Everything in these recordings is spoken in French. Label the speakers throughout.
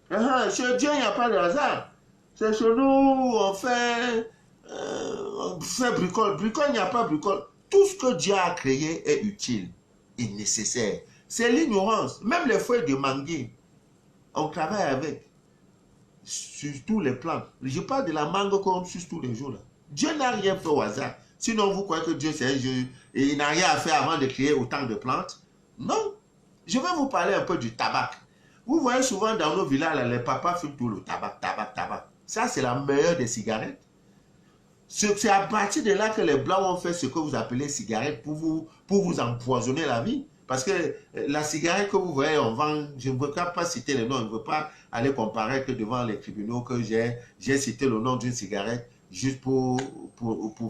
Speaker 1: Chez Dieu, il n'y a pas de hasard. C'est chez nous, on fait bricole. Bricole, il n'y a pas bricole. Tout ce que Dieu a créé est utile et nécessaire. C'est l'ignorance. Même les feuilles de mangue, on travaille avec. Sur tous les plans. Je parle de la mangue qu'on suce tous les jours. Là. Dieu n'a rien fait au hasard. Sinon, vous croyez que Dieu, c'est un jeu et il n'a rien à faire avant de créer autant de plantes? Non. Je vais vous parler un peu du tabac. Vous voyez souvent dans nos villages, là, les papas fument tout le tabac. Ça, c'est la meilleure des cigarettes. C'est à partir de là que les Blancs ont fait ce que vous appelez cigarette pour vous empoisonner la vie. Parce que la cigarette que vous voyez, on vend, je ne veux pas citer le nom, je ne veux pas aller comparer que devant les tribunaux que j'ai cité le nom d'une cigarette juste pour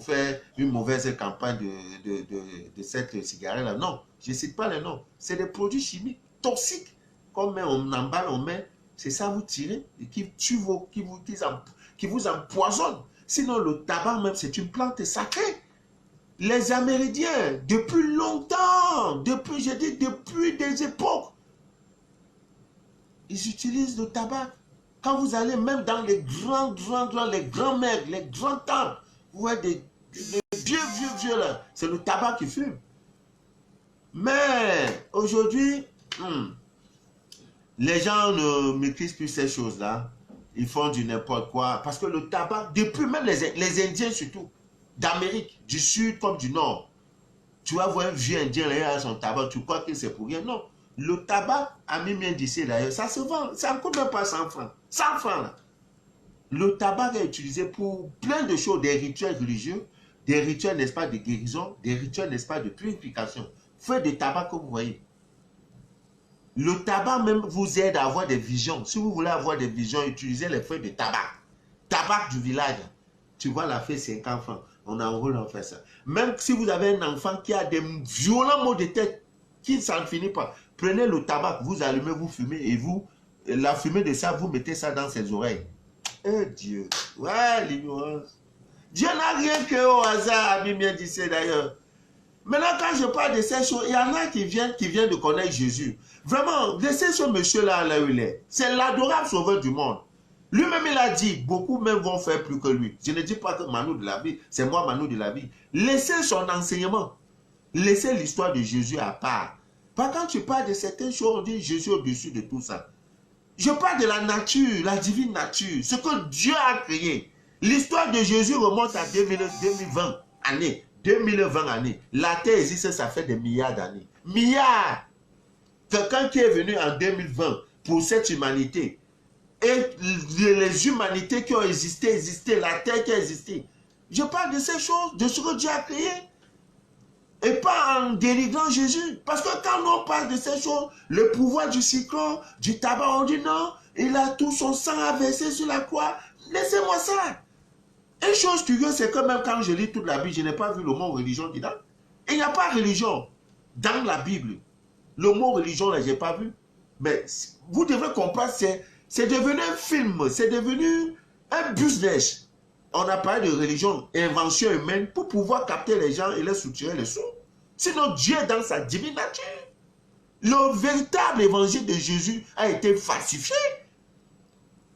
Speaker 1: faire une mauvaise campagne de cette cigarette-là. Non, je ne cite pas le nom. C'est des produits chimiques toxiques qu'on met, on emballe, on met. C'est ça, vous tirez et qui vous empoisonne. Sinon, le tabac même, c'est une plante sacrée. Les Amérindiens, depuis longtemps, depuis des époques, ils utilisent le tabac. Quand vous allez même dans les les grands maires, les grands temples, vous voyez des vieux là, c'est le tabac qui fume. Mais aujourd'hui, les gens ne maîtrisent plus ces choses-là. Ils font du n'importe quoi. Parce que le tabac, depuis même les Indiens surtout, d'Amérique, du Sud comme du Nord, tu vas voir un vieux Indien là, il a son tabac, tu crois que c'est pour rien. Non. Le tabac, à Mimien d'ici d'ailleurs, ça se vend. Ça ne coûte même pas 100 francs. 100 francs là. Le tabac est utilisé pour plein de choses, des rituels religieux, des rituels, n'est-ce pas, de guérison, des rituels, n'est-ce pas, de purification. Feuilles de tabac que vous voyez. Le tabac même vous aide à avoir des visions. Si vous voulez avoir des visions, utilisez les feuilles de tabac. Tabac du village. Tu vois la feuille 50 francs. On enroule, on fait ça. Même si vous avez un enfant qui a des violents maux de tête, qui ne s'en finit pas, prenez le tabac, vous allumez, vous fumez, et vous, la fumée de ça, vous mettez ça dans ses oreilles. Eh Dieu. Ouais, l'ignorance. Dieu n'a rien que au hasard, ami bien dit d'ailleurs. Maintenant, quand je parle de ces choses, il y en a qui viennent de connaître Jésus. Vraiment, laissez ce monsieur-là là où il est. C'est l'adorable sauveur du monde. Lui-même, il a dit, beaucoup même vont faire plus que lui. Je ne dis pas que Manu de la vie, c'est moi Manu de la vie. Laissez son enseignement. Laissez l'histoire de Jésus à part. Quand tu parles de certaines choses, on dit Jésus au-dessus de tout ça. Je parle de la nature, la divine nature, ce que Dieu a créé. L'histoire de Jésus remonte à 2020 années. 2020 années. La Terre existe, ça fait des milliards d'années. Milliards. Quelqu'un qui est venu en 2020 pour cette humanité, et les humanités qui ont existé, la Terre qui a existé. Je parle de ces choses, de ce que Dieu a créé. Et pas en dénigrant Jésus. Parce que quand on parle de ces choses, le pouvoir du cyclone, du tabac, on dit non, il a tout son sang à verser sur la croix. Laissez-moi ça. Une chose curieuse, c'est que même quand je lis toute la Bible, je n'ai pas vu le mot religion dedans. Il n'y a pas religion dans la Bible. Le mot religion, là, je n'ai pas vu. Mais vous devrez comprendre, c'est devenu un film, c'est devenu un business. On a parlé de religion, invention humaine, pour pouvoir capter les gens et les soutirer les sous. Sinon, Dieu, dans sa divine nature, le véritable évangile de Jésus a été falsifié.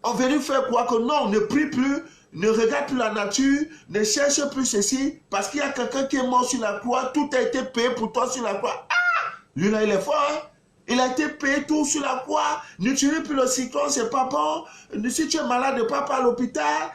Speaker 1: On veut faire croire que non, on ne prie plus, ne regarde plus la nature, ne cherche plus ceci, parce qu'il y a quelqu'un qui est mort sur la croix, tout a été payé pour toi sur la croix. Ah! Lui là, il est fort, hein? Il a été payé tout sur la croix. N'utilise plus le cyclone, c'est pas bon. Si tu es malade, pas à l'hôpital,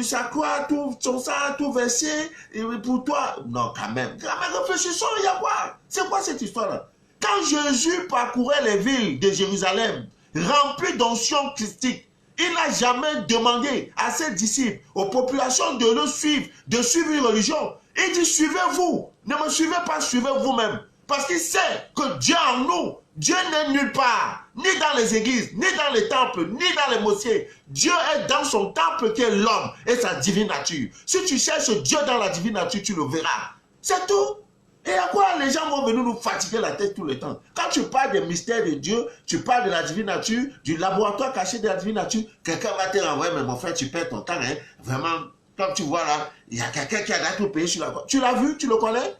Speaker 1: ça croit, tout son sang, tout versé, et pour toi. Non, quand même. Réfléchissons, il y a quoi? C'est quoi cette histoire-là? Quand Jésus parcourait les villes de Jérusalem, remplies d'onction christique, il n'a jamais demandé à ses disciples, aux populations de le suivre, de suivre une religion. Il dit, suivez-vous. Ne me suivez pas, suivez vous-même. Parce qu'il sait que Dieu en nous, Dieu n'est nulle part, ni dans les églises, ni dans les temples, ni dans les mosquées. Dieu est dans son temple qui est l'homme et sa divine nature. Si tu cherches Dieu dans la divine nature, tu le verras. C'est tout. Et à quoi les gens vont venir nous fatiguer la tête tout le temps? Quand tu parles des mystères de Dieu, tu parles de la divine nature, du laboratoire caché de la divine nature, quelqu'un va te renvoyer, mais mon frère, tu perds ton temps. Hein? Vraiment, comme tu vois là, il y a quelqu'un qui a tout payé sur la croix. Tu l'as vu? Tu le connais?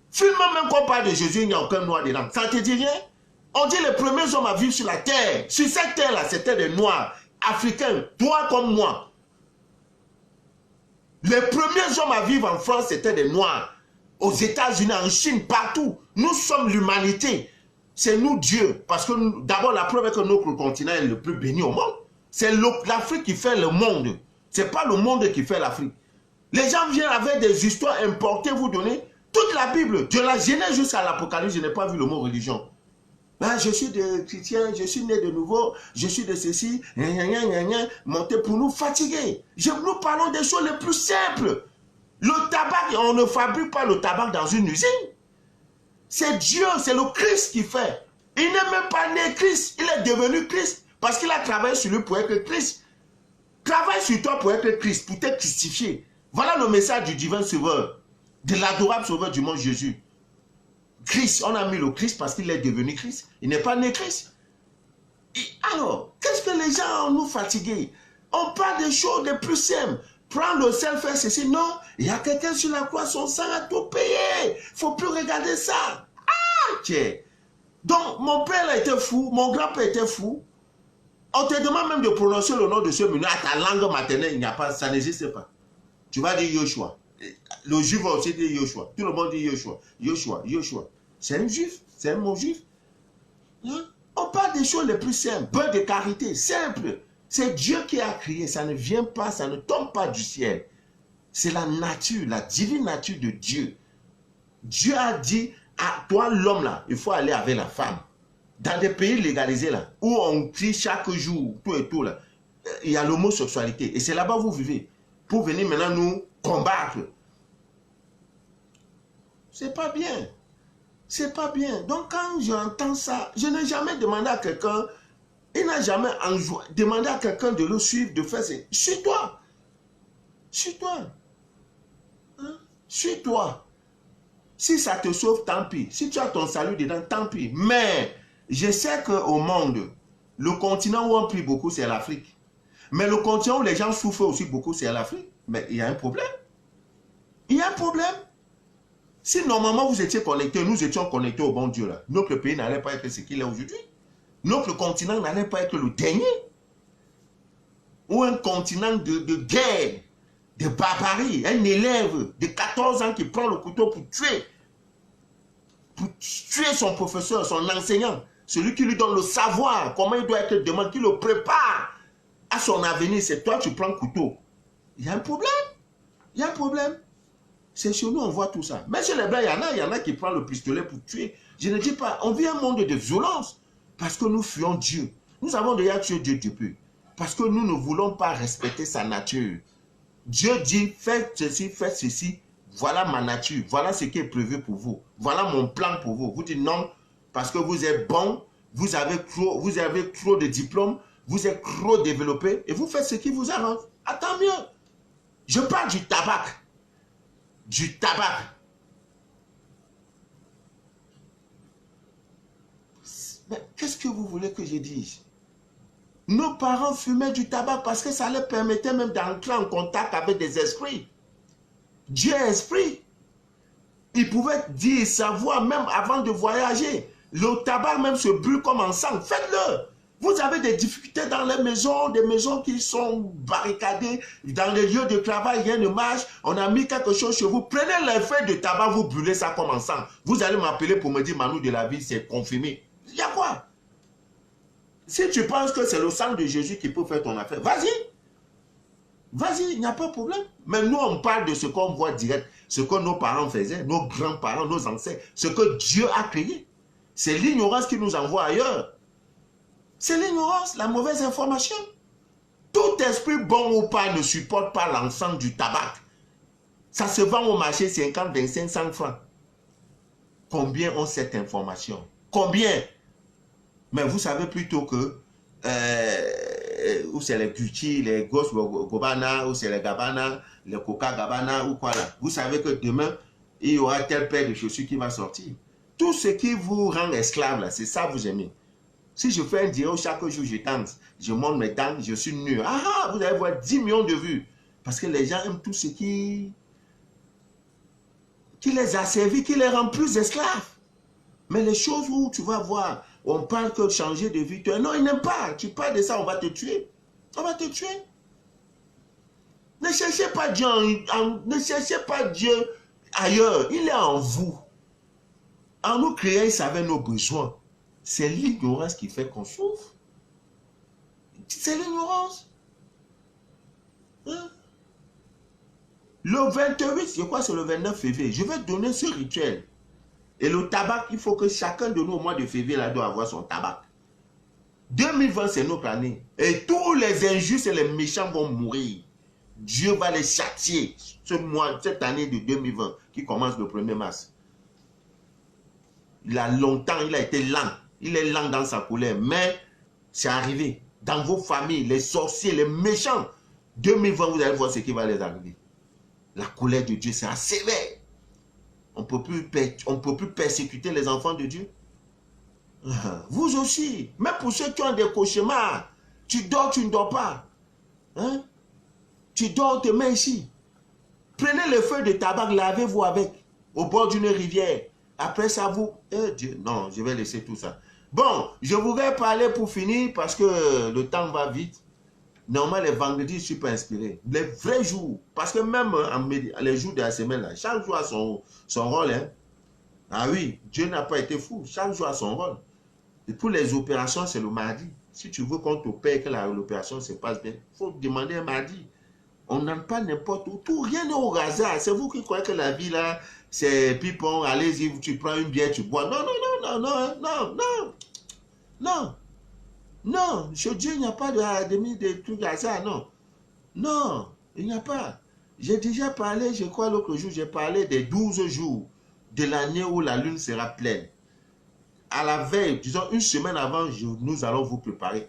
Speaker 1: Film même qu'on parle de Jésus, il n'y a aucun noir dedans. Ça ne te dit rien? On dit les premiers hommes à vivre sur la terre. Sur cette terre-là, c'était des Noirs, Africains, toi comme moi. Les premiers hommes à vivre en France, c'était des Noirs. Aux États-Unis, en Chine, partout. Nous sommes l'humanité. C'est nous Dieu. Parce que d'abord, la preuve est que notre continent est le plus béni au monde. C'est l'Afrique qui fait le monde. Ce n'est pas le monde qui fait l'Afrique. Les gens viennent avec des histoires importées, vous donner toute la Bible. De la Genèse jusqu'à l'Apocalypse, je n'ai pas vu le mot religion. Ben, je suis de chrétien, je suis né de nouveau, je suis de ceci, monté pour nous fatiguer. Nous parlons des choses les plus simples. Le tabac, on ne fabrique pas le tabac dans une usine. C'est Dieu, c'est le Christ qui fait. Il n'est même pas né Christ, il est devenu Christ. Parce qu'il a travaillé sur lui pour être Christ. Travaille sur toi pour être Christ, pour te christifier. Voilà le message du divin sauveur, de l'adorable sauveur du monde Jésus. Christ, on a mis le Christ parce qu'il est devenu Christ. Il n'est pas né Christ. Et alors, qu'est-ce que les gens nous fatigués? On parle des choses les plus simples. Prendre le sel, faire ceci. Non, il y a quelqu'un sur la croix, son sang a tout payé. Il ne faut plus regarder ça. Ah, tiens. Donc, mon père a été fou, mon grand-père était fou. On te demande même de prononcer le nom de ce monsieur. À ta langue maternelle, il n'y a pas, ça n'existe pas. Tu vas dire Yoshua. Le juif va aussi dire Yoshua. Tout le monde dit Yoshua. Yoshua, Yoshua. C'est un juif, c'est un mot juif. Hein? On parle des choses les plus simples. Peu de carité, simple. C'est Dieu qui a créé. Ça ne vient pas, ça ne tombe pas du ciel. C'est la nature, la divine nature de Dieu. Dieu a dit à toi, l'homme là, il faut aller avec la femme. Dans des pays légalisés là, où on crie chaque jour, tout et tout là, il y a l'homosexualité. Et c'est là-bas où vous vivez. Pour venir maintenant nous combattre. C'est pas bien. C'est pas bien. Donc quand j'entends ça, je n'ai jamais demandé à quelqu'un, il n'a jamais demandé à quelqu'un de le suivre, de faire ça. Suis-toi. Suis-toi. Hein? Suis-toi. Si ça te sauve, tant pis. Si tu as ton salut dedans, tant pis. Mais je sais qu'au monde, le continent où on prie beaucoup, c'est l'Afrique. Mais le continent où les gens souffrent aussi beaucoup, c'est l'Afrique. Mais il y a un problème. Il y a un problème. Si normalement vous étiez connectés, nous étions connectés au bon Dieu là, notre pays n'allait pas être ce qu'il est aujourd'hui. Notre continent n'allait pas être le dernier. Ou un continent de guerre, de barbarie. Un élève de 14 ans qui prend le couteau pour tuer son professeur, son enseignant. Celui qui lui donne le savoir, comment il doit être demandé, qui le prépare à son avenir. C'est toi, tu prends le couteau. Il y a un problème. Il y a un problème. C'est chez nous, on voit tout ça. Mais chez les Blancs, il y en a qui prennent le pistolet pour tuer. Je ne dis pas, on vit un monde de violence. Parce que nous fuyons Dieu. Nous avons déjà tué Dieu depuis. Parce que nous ne voulons pas respecter sa nature. Dieu dit, faites ceci. Voilà ma nature. Voilà ce qui est prévu pour vous. Voilà mon plan pour vous. Vous dites non, parce que vous êtes bon, vous avez trop de diplômes, vous êtes trop développé, et vous faites ce qui vous arrange. Ah, tant mieux. Je parle du tabac. Du tabac. Mais qu'est-ce que vous voulez que je dise? Nos parents fumaient du tabac parce que ça leur permettait même d'entrer en contact avec des esprits. Dieu est esprit. Ils pouvaient dire, savoir même avant de voyager. Le tabac même se brûle comme en sang. Faites-le. Vous avez des difficultés dans les maisons, des maisons qui sont barricadées, dans les lieux de travail, rien ne marche, on a mis quelque chose chez vous. Prenez les feuilles de tabac, vous brûlez ça comme en sang. Vous allez m'appeler pour me dire, Manu de la vie, c'est confirmé. Il y a quoi? Si tu penses que c'est le sang de Jésus qui peut faire ton affaire, vas-y. Vas-y, il n'y a pas de problème. Mais nous, on parle de ce qu'on voit direct, ce que nos parents faisaient, nos grands-parents, nos ancêtres, ce que Dieu a créé. C'est l'ignorance qui nous envoie ailleurs. C'est l'ignorance, la mauvaise information. Tout esprit bon ou pas ne supporte pas l'encens du tabac. Ça se vend au marché 50, 25, 100 francs. Combien ont cette information? Combien? Mais vous savez plutôt que ou c'est les Gucci, les Ghost Gabbana, ou c'est les Gabbana, les Coca Gabbana ou quoi là. Vous savez que demain, il y aura telle paire de chaussures qui va sortir. Tout ce qui vous rend esclave là, c'est ça vous aimez. Si je fais un direct chaque jour, je danse, je monte mes dents, je suis nu. Ah, vous allez voir 10 millions de vues. Parce que les gens aiment tout ce qui les a servis, qui les rend plus esclaves. Mais les choses où tu vas voir, On parle que changer de vie. Non, il n'aime pas. Tu parles de ça, on va te tuer. On va te tuer. Ne cherchez pas Dieu, ne cherchez pas Dieu ailleurs. Il est en vous. En nous créant, il savait nos besoins. C'est l'ignorance qui fait qu'on souffre. C'est l'ignorance. Hein? Le 28, je crois que c'est le 29 février, je vais donner ce rituel. Et le tabac, il faut que chacun de nous au mois de février là, doit avoir son tabac. 2020, c'est notre année. Et tous les injustes et les méchants vont mourir. Dieu va les châtier cette année de 2020 qui commence le 1er mars. Il a longtemps, il a été lent. Il est lent dans sa colère. Mais c'est arrivé. Dans vos familles, les sorciers, les méchants, 2020, vous allez voir ce qui va les arriver. La colère de Dieu sera sévère. On ne peut plus persécuter les enfants de Dieu. Vous aussi. Même pour ceux qui ont des cauchemars, tu dors, tu ne dors pas. Hein? Tu dors, te mets ici. Prenez le feu de tabac, lavez-vous avec, au bord d'une rivière. Après ça, vous... Dieu, non, je vais laisser tout ça. Bon, je voudrais parler pour finir, parce que le temps va vite. Normalement, les vendredis, je ne suis pas inspiré. Les vrais jours, parce que même les jours de la semaine, là, chaque jour a son rôle. Hein. Ah oui, Dieu n'a pas été fou. Chaque jour a son rôle. Et pour les opérations, c'est le mardi. Si tu veux qu'on t'opère, que l'opération se passe bien, il faut demander un mardi. On n'aime pas n'importe où. Tout, rien n'est au hasard. C'est vous qui croyez que la vie, là, c'est pipon, allez-y, tu prends une bière, tu bois. Non, non, non, non, non, non, non. Non, chez Dieu, il n'y a pas de trucs hasard, non. Non, il n'y a pas. J'ai déjà parlé, je crois, l'autre jour, j'ai parlé des 12 jours de l'année où la lune sera pleine. À la veille, disons une semaine avant, nous allons vous préparer.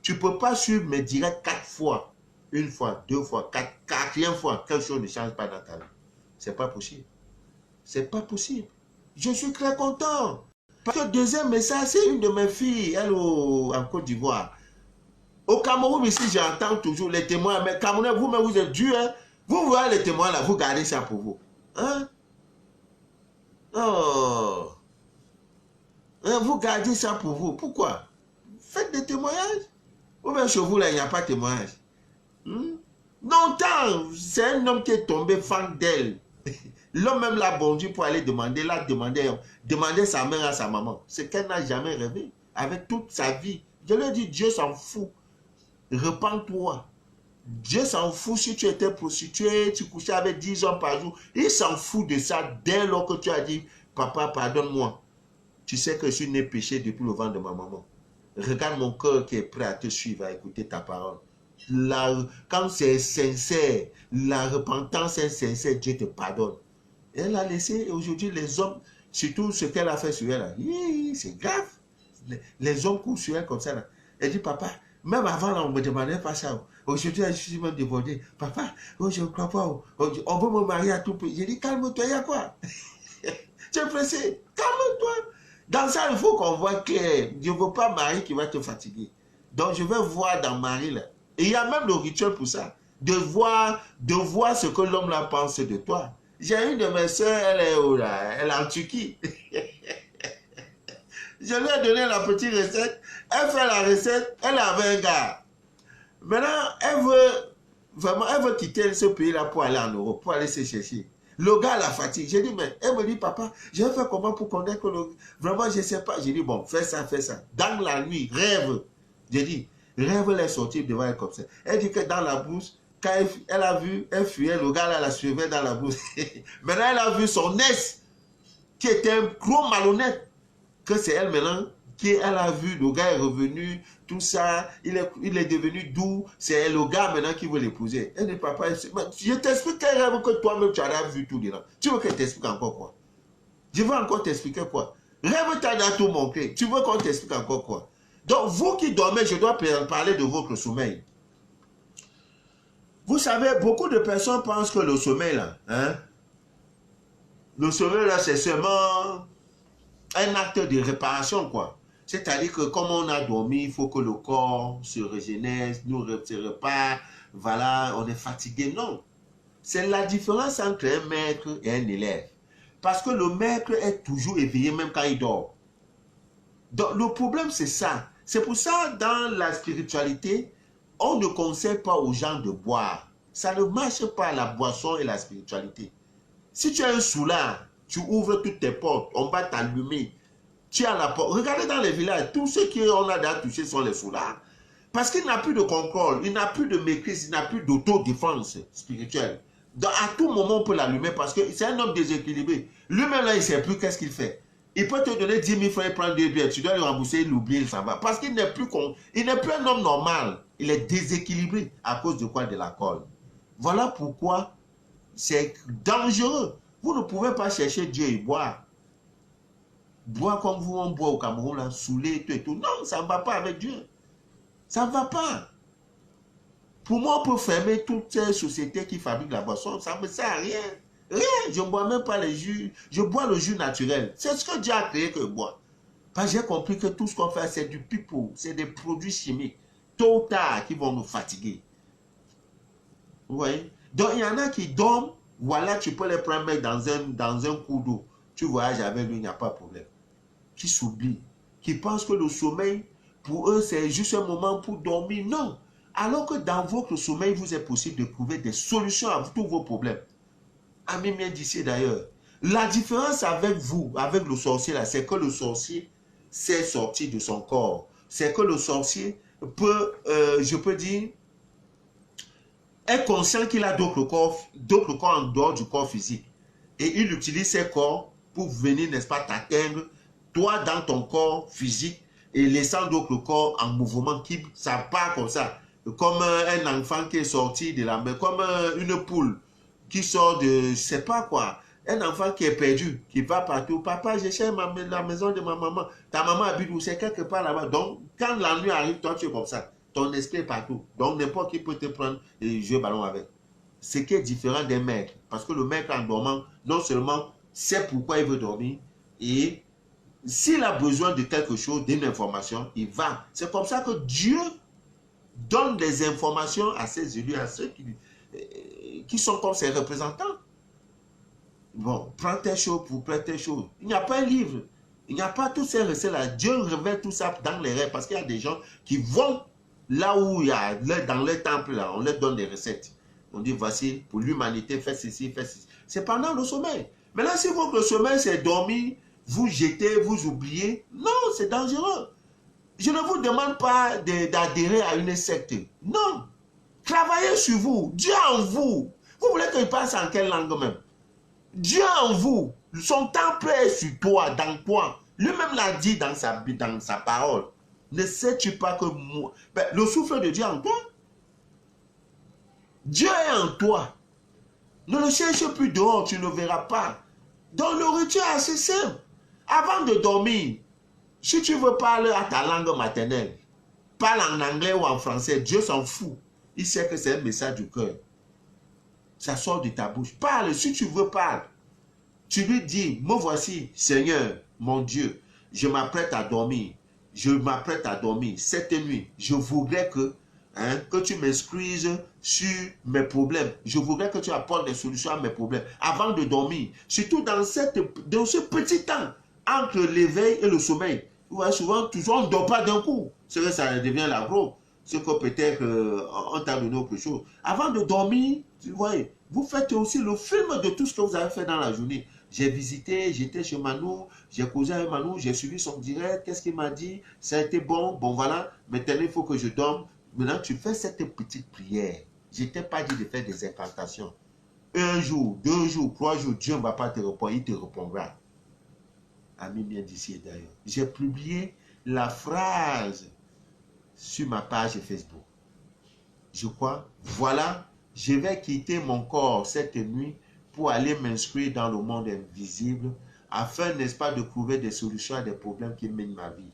Speaker 1: Tu ne peux pas suivre mes directs 4 fois. Une fois, 2 fois, 4e fois, quelque chose ne change pas dans ta vie. C'est pas possible. C'est pas possible. Je suis très content. Parce que le deuxième message, c'est une de mes filles, elle en Côte d'Ivoire. Au Cameroun, ici, j'entends toujours les témoins. Mais Camerounais, vous-même, vous êtes dur. Hein? Vous voyez les témoins là, vous gardez ça pour vous. Hein? Oh. Hein, vous gardez ça pour vous. Pourquoi? Faites des témoignages. Ou bien chez vous, là, il n'y a pas de témoignage. Longtemps, c'est un homme qui est tombé fan d'elle. L'homme même l'a bondu pour aller demander, demander sa mère à sa maman. Ce qu'elle n'a jamais rêvé. Avec toute sa vie. Je lui ai dit, Dieu s'en fout. Repends-toi. Dieu s'en fout si tu étais prostituée, tu couchais avec 10 hommes par jour. Il s'en fout de ça dès lors que tu as dit, papa, pardonne-moi. Tu sais que je suis né péché depuis le ventre de ma maman. Regarde mon cœur qui est prêt à te suivre, à écouter ta parole. Quand c'est sincère, la repentance est sincère, Dieu te pardonne. Elle a laissé, aujourd'hui, les hommes, surtout ce qu'elle a fait sur elle, c'est grave. Les hommes courent sur elle comme ça. Là. Elle dit, papa, même avant, là, on ne me demandait pas ça. Aujourd'hui, je suis même débordé. Papa, je ne crois pas. On veut me marier à tout prix. J'ai dit, calme-toi, il y a quoi? Tu es pressé, calme-toi. Dans ça, il faut qu'on voit clair. Je ne veux pas Marie qui va te fatiguer. Donc, je vais voir dans Marie, là. Et il y a même le rituel pour ça. De voir ce que l'homme là pense de toi. J'ai une de mes soeurs, elle est où là? Elle est en Turquie. Je lui ai donné la petite recette. Elle fait la recette. Elle avait un gars. Maintenant, elle veut quitter ce pays-là pour aller en Europe, pour aller se chercher. Le gars la fatigue. J'ai dit, mais elle me dit, papa, je vais faire comment pour connaître le... Vraiment, je ne sais pas. J'ai dit, bon, fais ça, fais ça. Dans la nuit, rêve. J'ai dit, rêve, elle est sortie devant elle comme ça. Elle dit que dans la brousse, quand elle a vu, elle fuyait, le gars là la suivait dans la brousse. Maintenant, elle a vu son ex, qui était un gros malhonnête, que c'est elle maintenant, elle a vu, le gars est revenu, tout ça, il est devenu doux, c'est le gars maintenant qui veut l'épouser. Elle dit, papa, je t'explique quel rêve que toi-même tu as vu tout dedans. Tu veux que je t'explique encore quoi? Je veux encore t'expliquer quoi? Rêve, tu as tout montré. Tu veux qu'on t'explique encore quoi? Donc, vous qui dormez, je dois parler de votre sommeil. Vous savez, beaucoup de personnes pensent que le sommeil, là, hein, le sommeil, là, c'est seulement un acte de réparation, quoi. C'est-à-dire que comme on a dormi, il faut que le corps se régénère, nous se répare, voilà, on est fatigué. Non. C'est la différence entre un maître et un élève. Parce que le maître est toujours éveillé, même quand il dort. Donc, le problème, c'est ça. C'est pour ça, dans la spiritualité, on ne conseille pas aux gens de boire. Ça ne marche pas, la boisson et la spiritualité. Si tu as un soulard, tu ouvres toutes tes portes, on va t'allumer. Tu as la porte. Regardez dans les villages, tous ceux qu'on a déjà touchés sont les soulards. Parce qu'il n'a plus de contrôle, il n'a plus de maîtrise, il n'a plus d'autodéfense spirituelle. Donc, à tout moment, on peut l'allumer parce que c'est un homme déséquilibré. Lui-même, là, il ne sait plus qu'est-ce qu'il fait. Il peut te donner 10 000 francs et prendre 2 bières. Tu dois le rembourser, il l'oublie, il s'en va. Parce qu'il n'est plus, un homme normal. Il est déséquilibré à cause de quoi? De l'alcool. Voilà pourquoi c'est dangereux. Vous ne pouvez pas chercher Dieu et boire. Boire comme vous, on boit au Cameroun, là, saoulé, tout et tout. Non, ça ne va pas avec Dieu. Ça ne va pas. Pour moi, on peut fermer toutes ces sociétés qui fabriquent la boisson. Ça ne me sert à rien. Rien. Je ne bois même pas les jus. Je bois le jus naturel. C'est ce que Dieu a créé que je bois. Parce que j'ai compris que tout ce qu'on fait, c'est du pipeau. C'est des produits chimiques. Tôt ou tard, qui vont nous fatiguer. Vous voyez? Donc, il y en a qui dorment. Voilà, tu peux les prendre dans un coup d'eau. Tu voyages avec lui, il n'y a pas de problème. Qui s'oublient. Qui pensent que le sommeil, pour eux, c'est juste un moment pour dormir. Non. Alors que dans votre sommeil, vous est possible de trouver des solutions à tous vos problèmes. Ami bien d'ici d'ailleurs. La différence avec vous, avec le sorcier, là, c'est que le sorcier s'est sorti de son corps. C'est que le sorcier peut, je peux dire, est conscient qu'il a d'autres corps en dehors du corps physique. Et il utilise ses corps pour venir, n'est-ce pas, t'atteindre, toi dans ton corps physique, et laissant d'autres corps en mouvement, ça part comme ça. Comme un enfant qui est sorti de la mer, comme une poule qui sort de, je ne sais pas quoi, un enfant qui est perdu, qui va partout. Papa, je cherche la maison de ma maman. Ta maman habite où? C'est quelque part là-bas. Donc, quand la nuit arrive, toi, tu es comme ça. Ton esprit est partout. Donc, n'importe qui peut te prendre et jouer ballon avec. Ce qui est différent des maîtres. Parce que le maître, en dormant, non seulement sait pourquoi il veut dormir, et s'il a besoin de quelque chose, d'une information, il va. C'est comme ça que Dieu donne des informations à ses élus, à ceux qui sont comme ses représentants. Bon, prends tes choses pour prendre tes choses. Il n'y a pas un livre. Il n'y a pas toutes ces recettes-là. Dieu révèle tout ça dans les rêves parce qu'il y a des gens qui vont là où il y a, dans le temple, là, on leur donne des recettes. On dit, voici, pour l'humanité, faites ceci, faites ceci. C'est pendant le sommeil. Maintenant, si vous, le sommeil, c'est dormir, vous jetez, vous oubliez, non, c'est dangereux. Je ne vous demande pas d'adhérer à une secte. Non. Travaillez sur vous. Dieu en vous. Vous voulez qu'il passe en quelle langue même? Dieu en vous. Son temple est sur toi, dans toi. Lui-même l'a dit dans sa parole. Ne sais-tu pas que moi... Ben, le souffle de Dieu en toi. Dieu est en toi. Ne le cherche plus dehors, tu ne verras pas. Donc le rituel est assez simple. Avant de dormir, si tu veux parler à ta langue maternelle, parle en anglais ou en français, Dieu s'en fout. Il sait que c'est un message du cœur. Ça sort de ta bouche. Parle, si tu veux, parle. Tu lui dis, me voici, Seigneur, mon Dieu, je m'apprête à dormir. Je m'apprête à dormir. Cette nuit, je voudrais que tu m'instruises sur mes problèmes. Je voudrais que tu apportes des solutions à mes problèmes avant de dormir. Surtout dans ce petit temps entre l'éveil et le sommeil. Vous voyez, souvent, on ne dort pas d'un coup. C'est que ça devient l'agro. C'est que peut-être on t'a donné autre chose. Avant de dormir, vous voyez, vous faites aussi le film de tout ce que vous avez fait dans la journée. J'ai visité, j'étais chez Manou, j'ai causé avec Manou, j'ai suivi son direct, qu'est-ce qu'il m'a dit? Ça a été bon, bon voilà, maintenant il faut que je dorme. Maintenant tu fais cette petite prière. Je ne t'ai pas dit de faire des incantations. Un jour, 2 jours, 3 jours, Dieu ne va pas te répondre, il te répondra. Ami bien d'ici et d'ailleurs. J'ai publié la phrase sur ma page Facebook. Je crois, voilà, je vais quitter mon corps cette nuit pour aller m'inscrire dans le monde invisible afin, n'est-ce pas, de trouver des solutions à des problèmes qui mènent ma vie.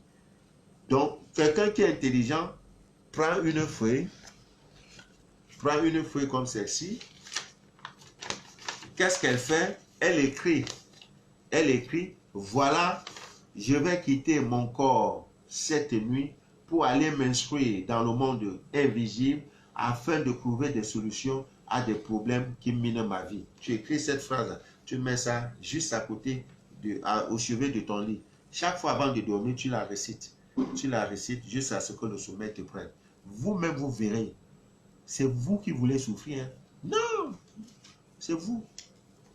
Speaker 1: Donc, quelqu'un qui est intelligent prend une feuille comme celle-ci. Qu'est-ce qu'elle fait? Elle écrit, voilà, je vais quitter mon corps cette nuit pour aller m'inscrire dans le monde invisible afin de trouver des solutions à des problèmes qui minent ma vie. Tu écris cette phrase, tu mets ça juste à côté, au chevet de ton lit. Chaque fois avant de dormir, tu la récites. Tu la récites juste à ce que le sommeil te prenne. Vous-même, vous verrez. C'est vous qui voulez souffrir. Hein? Non, c'est vous.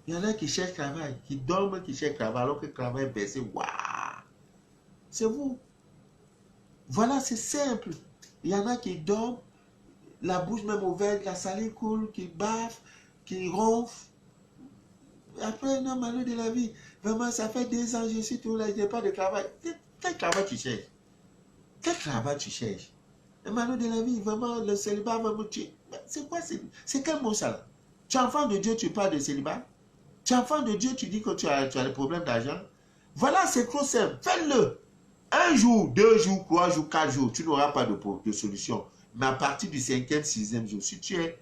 Speaker 1: Il y en a qui cherchent travail, qui dorment, qui cherchent travail, alors que le travail est baissé. Waouh! C'est vous. Voilà, c'est simple. Il y en a qui dorment, la bouche même ouverte, la salive coule, qui baffe, qui ronfle. Après, non, malheur de la vie. Vraiment, ça fait 2 ans, je suis tout là, je n'ai pas de travail. Quel travail tu cherches? Quel travail tu cherches? Le malheur de la vie, vraiment, le célibat va me tuer. C'est quoi? C'est quel mot ça là? Tu es enfant de Dieu, tu parles de célibat? Tu es enfant de Dieu, tu dis que tu as des problèmes d'argent? Voilà, c'est trop simple. Fais-le. 1 jour, 2 jours, 3 jours, 4 jours, tu n'auras pas de solution. Mais à partir du 5e, 6e jour, si tu es...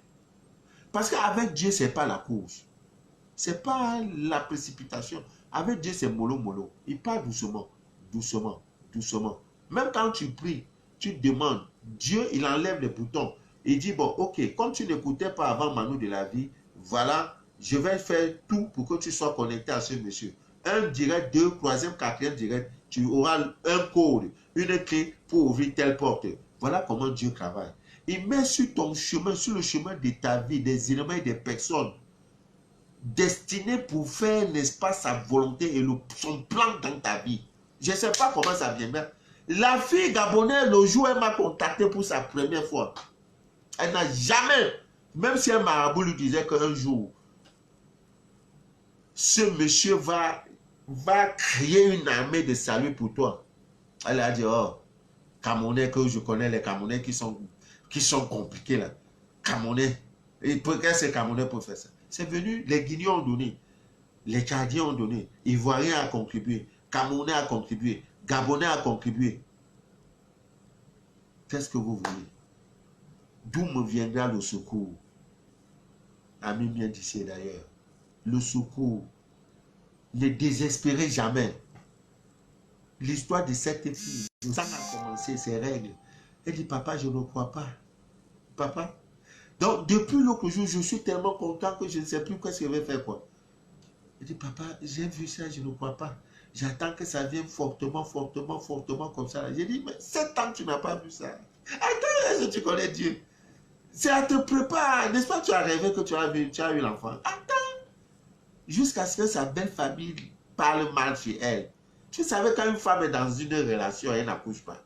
Speaker 1: Parce qu'avec Dieu, ce n'est pas la course. Ce n'est pas la précipitation. Avec Dieu, c'est mollo, mollo. Il parle doucement, doucement, doucement. Même quand tu pries, tu demandes, Dieu, il enlève les boutons. Il dit, bon, ok, comme tu n'écoutais pas avant Manu de la vie, voilà, je vais faire tout pour que tu sois connecté à ce monsieur. 1 direct, 2, 3e, 4e direct, tu auras un code, une clé pour ouvrir telle porte. Voilà comment Dieu travaille. Il met sur ton chemin, sur le chemin de ta vie, des éléments et des personnes destinés pour faire, n'est-ce pas, sa volonté et son plan dans ta vie. Je ne sais pas comment ça vient. Mais la fille gabonaise, le jour où elle m'a contacté pour sa première fois, elle n'a jamais, même si un marabout lui disait qu'un jour, ce monsieur va créer une armée de salut pour toi. Elle a dit, oh, Camerounais, que je connais les Camerounais qui sont compliqués là. Camerounais. Et pourquoi ces Camerounais pour faire ça? C'est venu, les Guinéens ont donné, les Tchadiens ont donné, Ivoiriens a contribué, Camerounais a contribué, Gabonais a contribué. Qu'est-ce que vous voulez? D'où me viendra le secours? Ami bien d'ici d'ailleurs. Le secours. Ne désespérez jamais. L'histoire de cette fille, ça a commencé ses règles. Elle dit, papa, je ne crois pas. Papa. Donc, depuis l'autre jour, je suis tellement content que je ne sais plus qu'est-ce que je vais faire, quoi. Elle dit, papa, j'ai vu ça, je ne crois pas. J'attends que ça vienne fortement, fortement, fortement comme ça. J'ai dit, mais 7 ans, tu n'as pas vu ça. Attends, est-ce que tu connais Dieu? C'est à te préparer. N'est-ce pas, tu as rêvé que tu as eu l'enfant. Attends. Jusqu'à ce que sa belle famille parle mal chez elle. Tu savais quand une femme est dans une relation, elle n'accouche pas.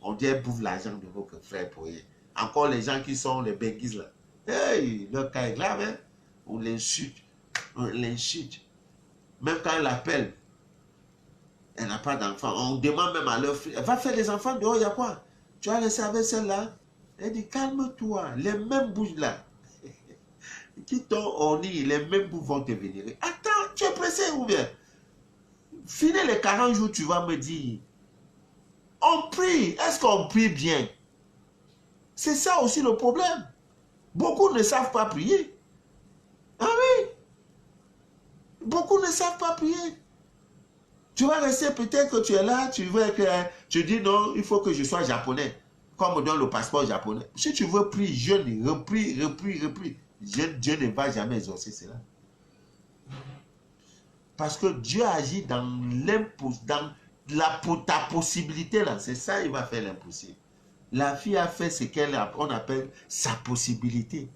Speaker 1: On dit elle bouffe l'argent de votre frère pour rien. Encore les gens qui sont les benguises là. Hey, leur cas est grave, hein? On l'insulte. On l'insulte. Même quand elle appelle, elle n'a pas d'enfant. On demande même à leur fille, elle va faire des enfants dehors, il y a quoi? Tu as laissé avec celle-là? Elle dit, calme-toi. Les mêmes bouches là. Qui t'ont orni, les mêmes bouches vont te venir. Attends, tu es pressé ou bien? Finis les 40 jours, tu vas me dire. On prie. Est-ce qu'on prie bien? C'est ça aussi le problème. Beaucoup ne savent pas prier. Ah oui. Beaucoup ne savent pas prier. Tu vas rester, peut-être que tu es là, tu veux que tu dis non, il faut que je sois japonais. Comme on donne le passeport japonais. Si tu veux prier, jeûne, reprie. Dieu ne va jamais exaucer cela. Parce que Dieu agit dans ta possibilité là. C'est ça, il va faire l'impossible. La fille a fait ce qu'on appelle sa possibilité.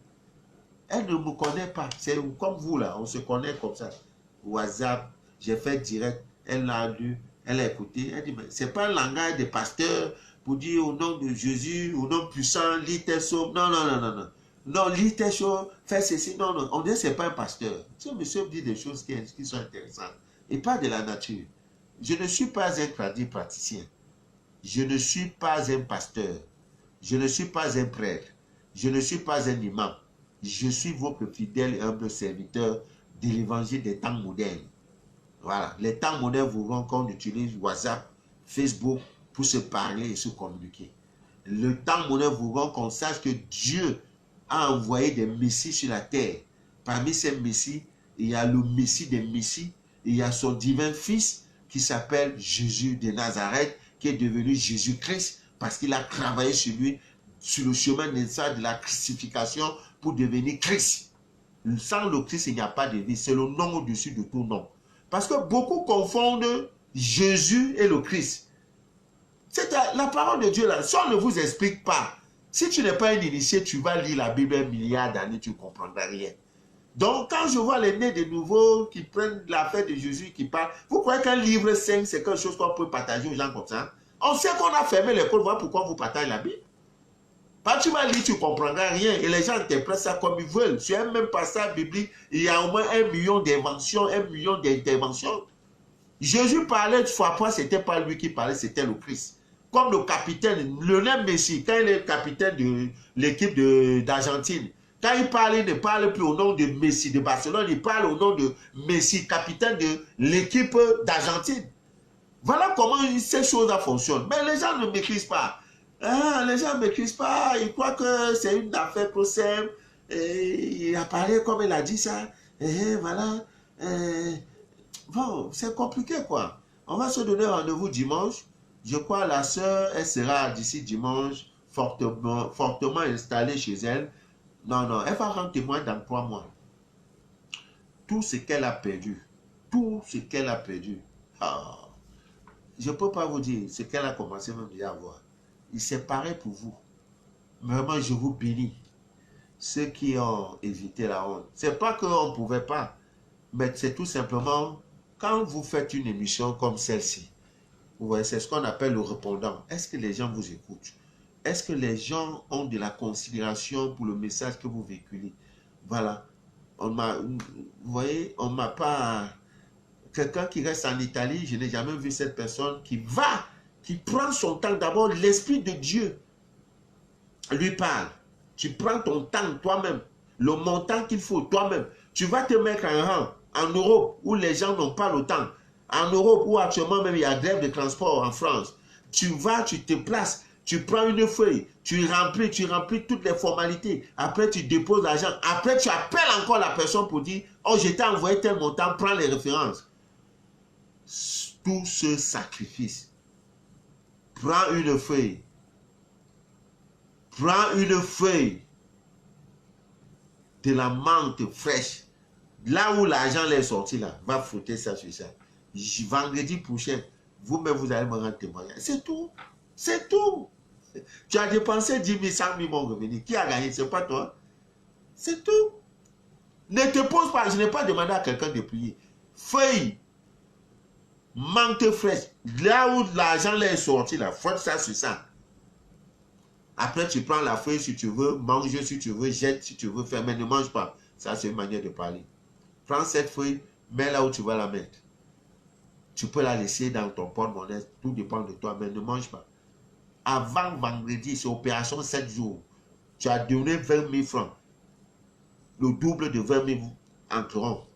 Speaker 1: Elle ne me connaît pas. C'est comme vous là, on se connaît comme ça. WhatsApp, j'ai fait direct. Elle l'a lu, elle a écouté. Elle dit, mais c'est pas un langage de pasteur pour dire au nom de Jésus, au nom puissant, lis tes psaumes. Non, non, non, non, non. Non, lis tes choses, fais ceci. Non, non. On dit que ce n'est pas un pasteur. Ce monsieur dit des choses qui sont intéressantes. Et pas de la nature. Je ne suis pas un praticien. Je ne suis pas un pasteur. Je ne suis pas un prêtre. Je ne suis pas un imam. Je suis votre fidèle et humble serviteur de l'évangile des temps modernes. Voilà. Les temps modernes voudront qu'on utilise WhatsApp, Facebook pour se parler et se communiquer. Le temps moderne voudront qu'on sache que Dieu a envoyé des messies sur la terre. Parmi ces messies, il y a le messie des messies, il y a son divin fils qui s'appelle Jésus de Nazareth, qui est devenu Jésus-Christ parce qu'il a travaillé sur lui, sur le chemin de la crucifixion pour devenir Christ. Sans le Christ, il n'y a pas de vie. C'est le nom au-dessus de tout nom. Parce que beaucoup confondent Jésus est le Christ. C'est la parole de Dieu là. Si on ne vous explique pas, si tu n'es pas un initié, tu vas lire la Bible un milliard d'années, tu ne comprendras rien. Donc, quand je vois les nés de nouveau qui prennent l'affaire de Jésus, qui parlent, vous croyez qu'un livre 5, c'est quelque chose qu'on peut partager aux gens comme ça? On sait qu'on a fermé l'école, voilà pourquoi vous partagez la Bible. Quand tu vas lire, tu ne comprendras rien. Et les gens interprètent ça comme ils veulent. Sur un même passage biblique, il y a au moins 1 million d'inventions, 1 million d'interventions. Jésus parlait, fois, c'était pas lui qui parlait, c'était le Christ. Comme le capitaine, Lionel Messi, quand il est capitaine de l'équipe d'Argentine, quand il parle, il ne parle plus au nom de Messi de Barcelone, il parle au nom de Messi, capitaine de l'équipe d'Argentine. Voilà comment ces choses-là fonctionnent. Mais les gens ne maîtrisent pas. Ah, les gens ne maîtrisent pas. Ils croient que c'est une affaire trop simple. Il apparaît comme il a dit ça. Et voilà. Bon, c'est compliqué quoi. On va se donner rendez-vous dimanche. Je crois la sœur, elle sera d'ici dimanche fortement installée chez elle. Non, non, elle va rendre témoin dans 3 mois. Tout ce qu'elle a perdu. Tout ce qu'elle a perdu. Ah, je ne peux pas vous dire ce qu'elle a commencé même déjà à voir. Il s'est pareil pour vous. Vraiment, je vous bénis. Ceux qui ont évité la honte. Ce n'est pas qu'on ne pouvait pas. Mais c'est tout simplement, quand vous faites une émission comme celle-ci, vous voyez, c'est ce qu'on appelle le répondant. Est-ce que les gens vous écoutent? Est-ce que les gens ont de la considération pour le message que vous véhiculez? Voilà. Vous voyez, on ne m'a pas... Quelqu'un qui reste en Italie, je n'ai jamais vu cette personne qui prend son temps. D'abord, l'Esprit de Dieu lui parle. Tu prends ton temps toi-même, le montant qu'il faut toi-même. Tu vas te mettre en rang en Europe où les gens n'ont pas le temps. En Europe où actuellement même il y a grève de transport en France. Tu vas, tu te places, tu prends une feuille, tu remplis toutes les formalités. Après, tu déposes l'argent. Après, tu appelles encore la personne pour dire « Oh, je t'ai envoyé tel montant, prends les références. » Tout ce sacrifice. Prends une feuille. Prends une feuille de la menthe fraîche. Là où l'argent est sorti, là, va frotter ça sur ça. Vendredi prochain, vous-même, vous allez me rendre témoignage. C'est tout. C'est tout. Tu as dépensé 10 000, 100 000 mon revenu. Qui a gagné? C'est pas toi. C'est tout. Ne te pose pas. Je n'ai pas demandé à quelqu'un de prier. Feuille. Menthe fraîche. Là où l'argent est sorti, là, frotte ça sur ça. Après, tu prends la feuille si tu veux, mange si tu veux, jette si tu veux, faire, mais ne mange pas. Ça, c'est une manière de parler. Prends cette feuille, mets là où tu vas la mettre. Tu peux la laisser dans ton porte-monnaie, tout dépend de toi, mais ne mange pas. Avant vendredi, c'est opération 7 jours. Tu as donné 20 000 francs. Le double de 20 000 entreront.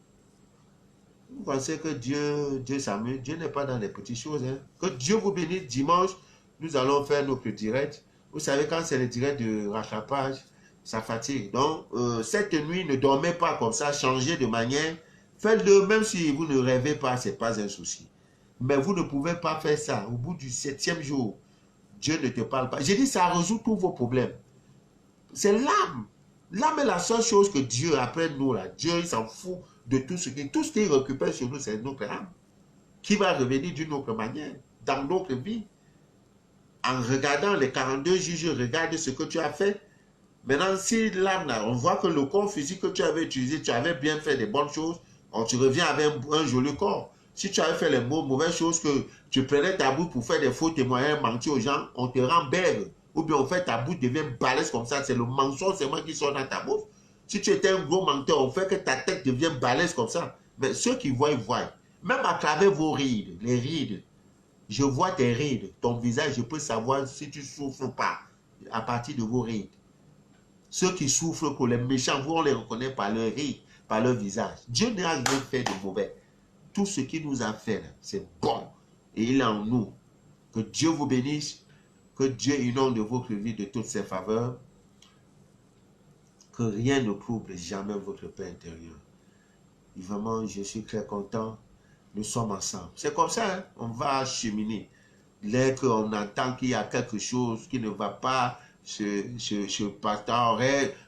Speaker 1: Vous pensez que Dieu s'amuse? Dieu n'est pas dans les petites choses. Hein? Que Dieu vous bénisse. Dimanche, nous allons faire notre direct. Vous savez, quand c'est le direct de rattrapage, ça fatigue. Donc, cette nuit, ne dormez pas comme ça, changez de manière. Faites-le, même si vous ne rêvez pas, ce n'est pas un souci. Mais vous ne pouvez pas faire ça. Au bout du 7e jour, Dieu ne te parle pas. J'ai dit, ça résout tous vos problèmes. C'est l'âme. L'âme est la seule chose que Dieu, après nous, là, Dieu, il s'en fout de tout ce qu'il récupère sur nous, c'est notre âme. Qui va revenir d'une autre manière, dans notre vie. En regardant les 42 juges, regarde ce que tu as fait. Maintenant, si l'âme, on voit que le corps physique que tu avais utilisé, tu avais bien fait des bonnes choses, tu reviens avec un joli corps. Si tu avais fait les mauvaises choses, que tu prenais ta bouche pour faire des faux témoignages, mentir aux gens, on te rend bègue. Ou bien en fait ta bouche devient balèze comme ça, c'est le mensonge seulement qui sort dans ta bouche. Si tu étais un gros menteur, on fait que ta tête devienne balèze comme ça. Mais ceux qui voient, ils voient. Même à travers vos rides, les rides, je vois tes rides, ton visage, je peux savoir si tu souffres ou pas à partir de vos rides. Ceux qui souffrent, pour les méchants, vous, on les reconnaît par leur ride, par leur visage. Dieu n'a rien fait de mauvais. Tout ce qu'il nous a fait, c'est bon. Et il est en nous. Que Dieu vous bénisse. Que Dieu inonde votre vie de toutes ses faveurs. Que rien ne trouble jamais votre paix intérieure. Et vraiment, je suis très content. Nous sommes ensemble. C'est comme ça, hein? On va cheminer. Dès qu'on entend qu'il y a quelque chose qui ne va pas chez Pasteur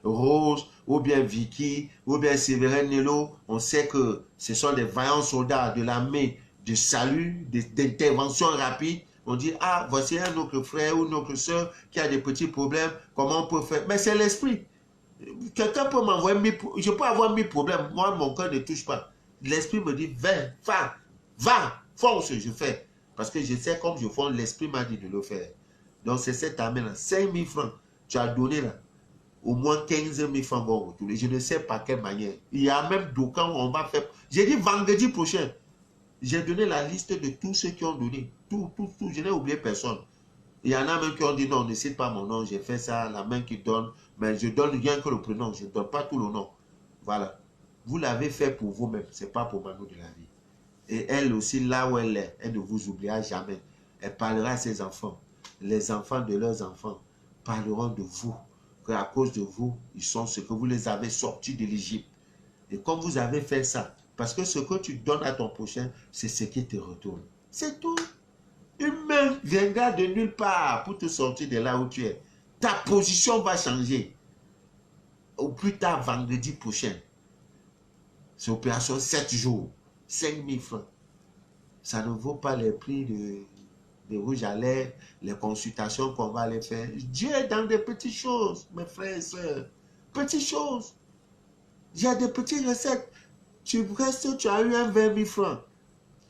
Speaker 1: Rose, ou bien Vicky, ou bien Séverin Nello, on sait que ce sont des vaillants soldats de l'armée de salut, d'intervention rapide. On dit, ah, voici un autre frère ou une autre soeur qui a des petits problèmes, comment on peut faire? Mais c'est l'esprit. Quelqu'un peut m'envoyer 1000 problèmes, je peux avoir 1000 problèmes, moi, mon cœur ne touche pas. L'esprit me dit, va, fonce, je fais. Parce que je sais comme je fonce, l'esprit m'a dit de le faire. Donc c'est cette armée-là, 5000 francs, tu as donné là, au moins 15 000 francs vont retourner. Je ne sais pas quelle manière. Il y a même d'aucuns où on va faire. J'ai dit vendredi prochain, j'ai donné la liste de tous ceux qui ont donné. Tout, je n'ai oublié personne. Il y en a même qui ont dit non, ne cite pas mon nom, j'ai fait ça, la main qui donne, mais je donne rien que le prénom, je ne donne pas tout le nom. Voilà. Vous l'avez fait pour vous-même, ce n'est pas pour Manu de la vie. Et elle aussi, là où elle est, elle ne vous oubliera jamais. Elle parlera à ses enfants. Les enfants de leurs enfants parleront de vous. Qu'à cause de vous, ils sont ce que vous les avez sortis de l'Égypte. Et comme vous avez fait ça, parce que ce que tu donnes à ton prochain, c'est ce qui te retourne. C'est tout. Une main viendra de nulle part pour te sortir de là où tu es. Ta position va changer. Au plus tard, vendredi prochain. C'est opération 7 jours. 5 000 francs. Ça ne vaut pas les prix de rouge à lèvres, les consultations qu'on va aller faire. Dieu est dans des petites choses, mes frères et sœurs. Petites choses. Il y a des petites recettes. Tu restes, tu as eu un 20 000 francs.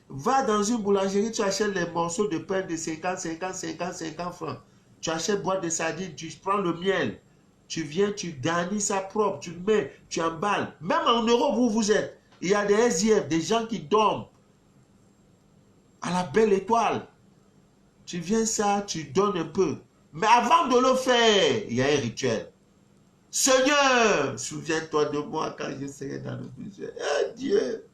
Speaker 1: Va dans une boulangerie, tu achètes les morceaux de pain de 50 francs. Tu achètes boîte de sardines, tu prends le miel. Tu viens, tu garnis ça propre, tu le mets, tu emballes. Même en Europe où vous êtes, il y a des SDF, des gens qui dorment à la belle étoile. Tu viens ça, tu donnes un peu. Mais avant de le faire, il y a un rituel. Seigneur, souviens-toi de moi quand je serai dans le besoin. Eh Dieu,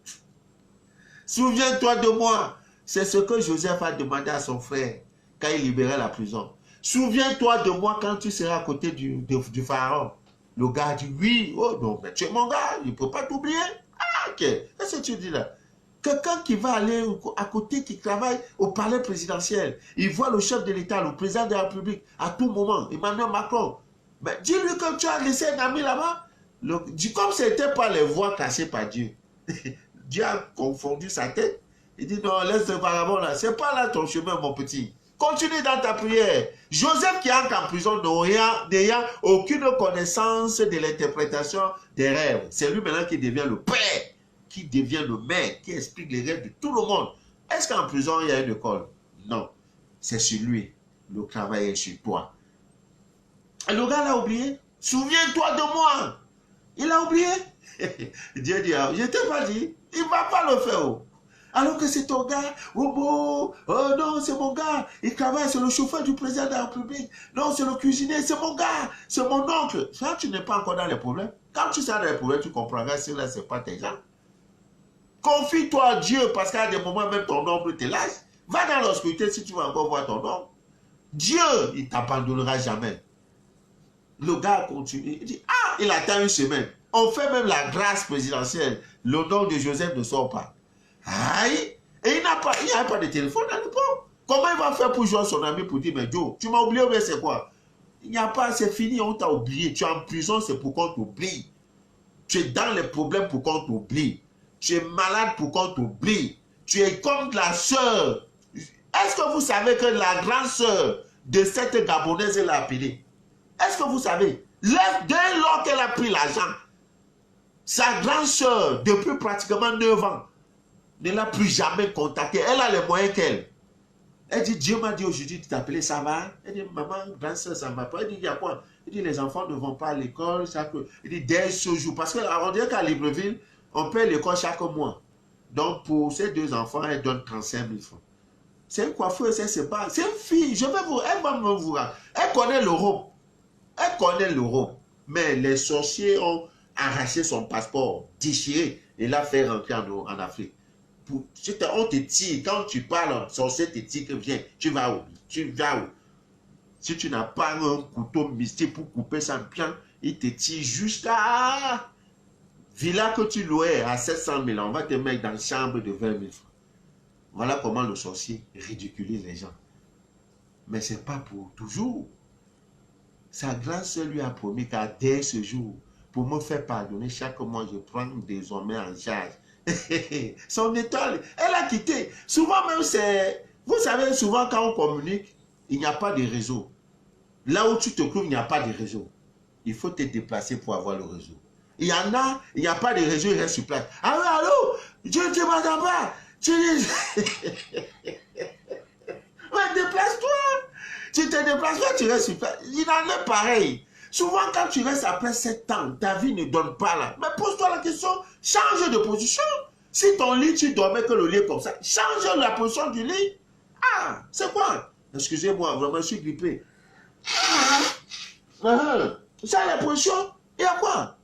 Speaker 1: souviens-toi de moi. C'est ce que Joseph a demandé à son frère quand il libérait la prison. Souviens-toi de moi quand tu seras à côté du pharaon. Le gars dit, oui, oh non, mais tu es mon gars, il ne peut pas t'oublier. Ah, ok, qu'est-ce que tu dis là? Quelqu'un qui va aller à côté, qui travaille au palais présidentiel, il voit le chef de l'État, le président de la République, à tout moment, Emmanuel Macron. Mais dis-lui que tu as laissé un ami là-bas. Comme ce n'était pas les voies cachées par Dieu. Dieu a confondu sa tête. Il dit non, laisse le vagabond là. C'est pas là ton chemin, mon petit. Continue dans ta prière. Joseph qui entre en prison n'ayant aucune connaissance de l'interprétation des rêves. C'est lui maintenant qui devient le père, qui devient le maître, qui explique les rêves de tout le monde. Est-ce qu'en prison, il y a une école? Non. C'est sur lui. Le travail est sur toi. Et le gars l'a oublié. Souviens-toi de moi. Il a oublié. Dieu dit, je t'ai pas dit, il ne va pas le faire. Oh. Alors que c'est ton gars, oh non, c'est mon gars, il travaille, c'est le chauffeur du président de la République. Non, c'est le cuisinier, c'est mon gars, c'est mon oncle. Ça, tu n'es pas encore dans les problèmes. Quand tu seras dans les problèmes, tu comprendras que là, ce n'est pas tes gens. Confie-toi à Dieu, parce qu'à des moments, même ton oncle te lâche. Va dans l'obscurité si tu vas encore voir ton oncle. Dieu, il ne t'abandonnera jamais. Le gars continue, il dit, ah, il attend une semaine. On fait même la grâce présidentielle. Le nom de Joseph ne sort pas. Aïe! Et il n'y a pas de téléphone à l'époque. Comment il va faire pour jouer son ami pour dire, mais Joe, tu m'as oublié, mais c'est quoi? Il n'y a pas, c'est fini, on t'a oublié. Tu es en prison, c'est pour qu'on t'oublie. Tu es dans les problèmes pour qu'on t'oublie. Tu es malade pour qu'on t'oublie. Tu es comme la sœur. Est-ce que vous savez que la grande sœur de cette Gabonaise l'a appelée? Est-ce que vous savez? Dès lors qu'elle a pris l'argent, sa grande sœur, depuis pratiquement 9 ans, ne l'a plus jamais contactée. Elle a les moyens qu'elle. Elle dit, Dieu m'a dit aujourd'hui de t'appeler, ça va? Elle dit, maman, grande sœur, ça ne va pas. Elle dit, il y a quoi? Elle dit, les enfants ne vont pas à l'école. Elle dit, dès ce jour. Parce qu'on dirait qu'à Libreville, on paie l'école chaque mois. Donc, pour ces 2 enfants, elle donne 35 000 francs. C'est une coiffeuse, elle se bat. C'est une fille, elle va me vous rendre. Elle connaît l'Europe. Elle connaît l'Europe. Mais les sorciers ont arraché son passeport, déchiré, et l'a fait rentrer en Afrique. On te tire, quand tu parles, sorcier te tire que viens, tu vas où? Tu vas où? Si tu n'as pas un couteau mystique pour couper ça bien, il te tire jusqu'à villa que tu louais à 700 000, on va te mettre dans une chambre de 20 000 francs. Voilà comment le sorcier ridiculise les gens. Mais ce n'est pas pour toujours. Sa grâce lui a promis qu'à dès ce jour, pour me faire pardonner chaque mois, je prends désormais en charge Son étoile, elle a quitté. Souvent même, c'est... Vous savez, souvent quand on communique, il n'y a pas de réseau. Là où tu te trouves, il n'y a pas de réseau. Il faut te déplacer pour avoir le réseau. Il y en a, il n'y a pas de réseau, il reste sur place. Ah oui, allô, je ne te m'attends pas. Tu ouais, déplace-toi. Tu te déplaces pas, tu restes sur place. Il en est pareil. Souvent, quand tu restes après 7 ans, ta vie ne donne pas là. Mais pose-toi la question, change de position. Si ton lit, tu dormais que le lit est comme ça, change la position du lit. Ah, c'est quoi? Excusez-moi, vraiment, je suis grippé. Ça, la position, il y a quoi?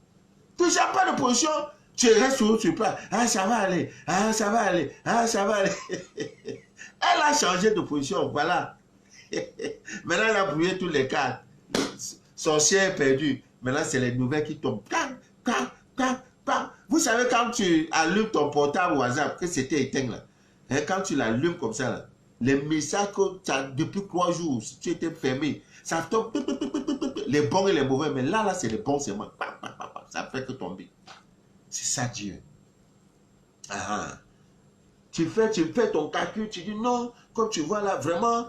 Speaker 1: Tu n'as pas de position, tu restes sur place. Ah, ça va aller. Ah, ça va aller. Ah, ça va aller. Elle a changé de position, voilà. Maintenant, elle a brouillé tous les cartes. Sorcière perdue. Maintenant, c'est les nouvelles qui tombent. Vous savez, quand tu allumes ton portable WhatsApp, que c'était éteint là, hein, quand tu l'allumes comme ça, là, les messages que tu as depuis 3 jours, si tu étais fermé, ça tombe, les bons et les mauvais, mais là, c'est les bons seulement. Ça fait que tomber. C'est ça Dieu. Ah. Tu fais ton calcul, tu dis non, comme tu vois là, vraiment,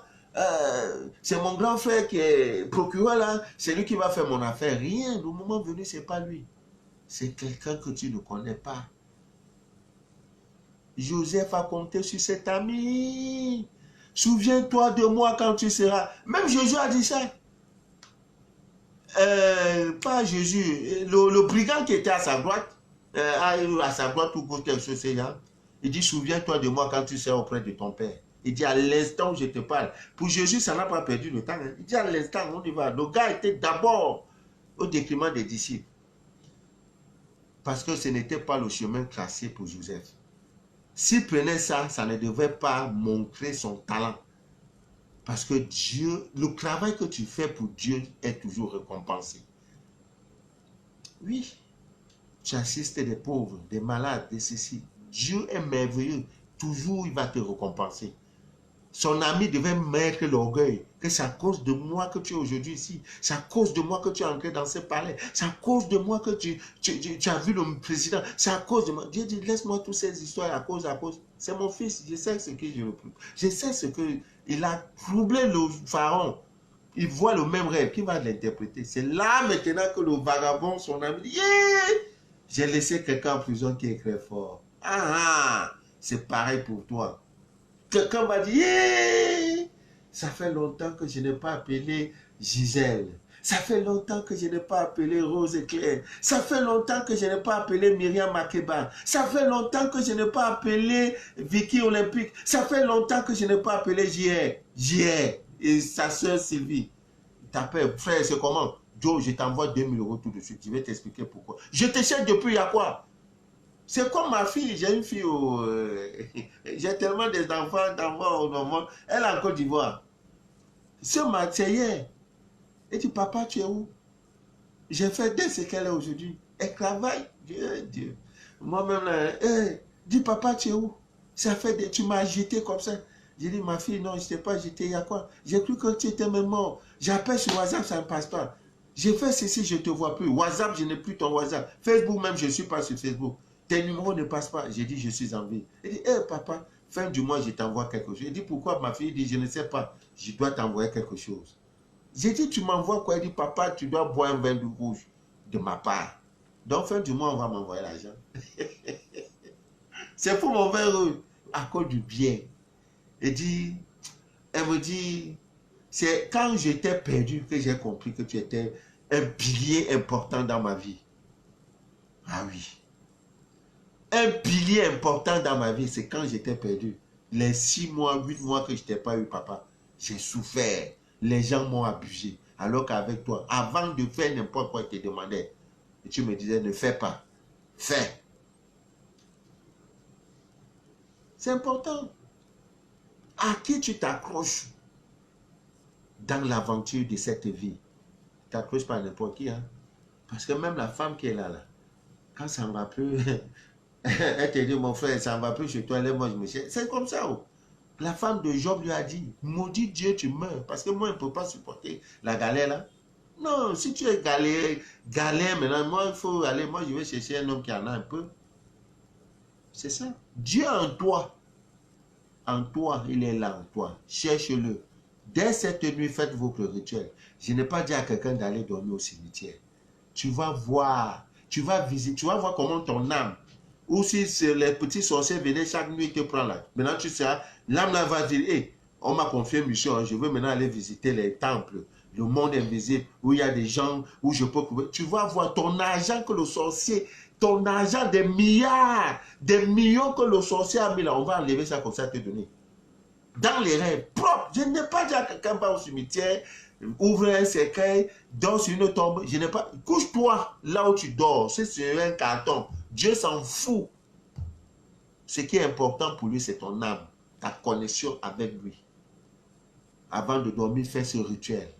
Speaker 1: c'est mon grand frère qui est procureur là, c'est lui qui va faire mon affaire. Rien, le moment venu, c'est pas lui. C'est quelqu'un que tu ne connais pas. Joseph a compté sur cet ami. Souviens-toi de moi quand tu seras. Même Jésus a dit ça. Pas Jésus. Le brigand qui était à sa droite, à sa droite ou gauche, quelque chose, il dit, souviens-toi de moi quand tu seras auprès de ton Père. Il dit, à l'instant où je te parle. Pour Jésus, ça n'a pas perdu le temps. Hein. Il dit, à l'instant, on y va. Le gars était d'abord au détriment des disciples. Parce que ce n'était pas le chemin tracé pour Joseph. S'il prenait ça, ça ne devait pas montrer son talent. Parce que Dieu, le travail que tu fais pour Dieu est toujours récompensé. Oui, tu assistes des pauvres, des malades, des ceci. Dieu est merveilleux. Toujours, il va te récompenser. Son ami devait mettre l'orgueil. Que c'est à cause de moi que tu es aujourd'hui ici. C'est à cause de moi que tu es entré dans ce palais. C'est à cause de moi que tu as vu le président. C'est à cause de moi. Dieu dit, laisse-moi toutes ces histoires à cause. C'est mon fils. Je sais ce que je le prie. Je sais ce que il a troublé le pharaon. Il voit le même rêve. Qui va l'interpréter? C'est là maintenant que le vagabond, son ami, dit, yeah! J'ai laissé quelqu'un en prison qui est très fort. C'est pareil pour toi. Quelqu'un va dire, yeah! Ça fait longtemps que je n'ai pas appelé Gisèle. Ça fait longtemps que je n'ai pas appelé Rose et Claire. Ça fait longtemps que je n'ai pas appelé Myriam Makeba. Ça fait longtemps que je n'ai pas appelé Vicky Olympique. Ça fait longtemps que je n'ai pas appelé JR. Et sa soeur Sylvie. Il t'appelle, frère, c'est comment? Joe, je t'envoie 2000 € tout de suite. Je vais t'expliquer pourquoi. Je te cherche depuis il y a quoi? C'est comme ma fille, j'ai une fille, j'ai tellement des enfants au monde. Elle est en Côte d'Ivoire. Ce matin, hier, elle dit, papa, tu es où? J'ai fait dès ce qu'elle est aujourd'hui. Elle travaille. Dieu. Moi-même, dis, papa, tu es où? Ça fait tu m'as jeté comme ça. J'ai dit, ma fille, non, je ne t'ai pas jeté. Il y a quoi? J'ai cru que tu étais même mort. J'appelle sur WhatsApp, ça ne passe pas. J'ai fait ceci, je ne te vois plus. WhatsApp, je n'ai plus ton WhatsApp. Facebook même, je ne suis pas sur Facebook. Tes numéros ne passent pas. J'ai dit, je suis en vie. Elle dit, papa, fin du mois, je t'envoie quelque chose. J'ai dit, pourquoi ma fille? Elle dit, je ne sais pas. Je dois t'envoyer quelque chose. J'ai dit, tu m'envoies quoi? Elle dit, papa, tu dois boire un vin de rouge de ma part. Donc, fin du mois, on va m'envoyer l'argent. C'est pour mon vin rouge. À cause du bien. Elle me dit, c'est quand j'étais perdu que j'ai compris que tu étais un pilier important dans ma vie. Ah oui. Un pilier important dans ma vie, c'est quand j'étais perdu. Les 6 mois, 8 mois que je n'étais pas eu, papa, j'ai souffert. Les gens m'ont abusé. Alors qu'avec toi, avant de faire n'importe quoi, je te demandais. Et tu me disais, ne fais pas. Fais. C'est important. À qui tu t'accroches dans l'aventure de cette vie? Tu t'accroches pas à n'importe qui. Hein? Parce que même la femme qui est là, quand ça ne va plus, elle te dit, mon frère, ça ne va plus chez toi, moi je me cherche. C'est comme ça. Oh. La femme de Job lui a dit, maudit Dieu, tu meurs. Parce que moi, je ne peux pas supporter la galère là. Non, si tu es galère maintenant, moi, il faut aller, moi, je vais chercher un homme qui en a un peu. C'est ça. Dieu en toi. En toi, il est là en toi. Cherche-le. Dès cette nuit, faites votre rituel. Je n'ai pas dit à quelqu'un d'aller dormir au cimetière. Tu vas voir, tu vas visiter, tu vas voir comment ton âme, ou si les petits sorciers venaient chaque nuit te prendre là. Maintenant, tu sais, l'âme là va dire, hey, on m'a confié une mission, hein, je veux maintenant aller visiter les temples, le monde invisible, où il y a des gens, où je peux... Tu vas voir ton argent que le sorcier, ton argent des milliards, des millions que le sorcier a mis là, on va enlever ça comme ça te donner. Dans les rêves propres. Je n'ai pas dit à quelqu'un va au cimetière, ouvre un cercueil, dors sur une tombe. Je n'ai pas. Couche-toi là où tu dors. C'est sur un carton. Dieu s'en fout. Ce qui est important pour lui, c'est ton âme, ta connexion avec lui. Avant de dormir, fais ce rituel.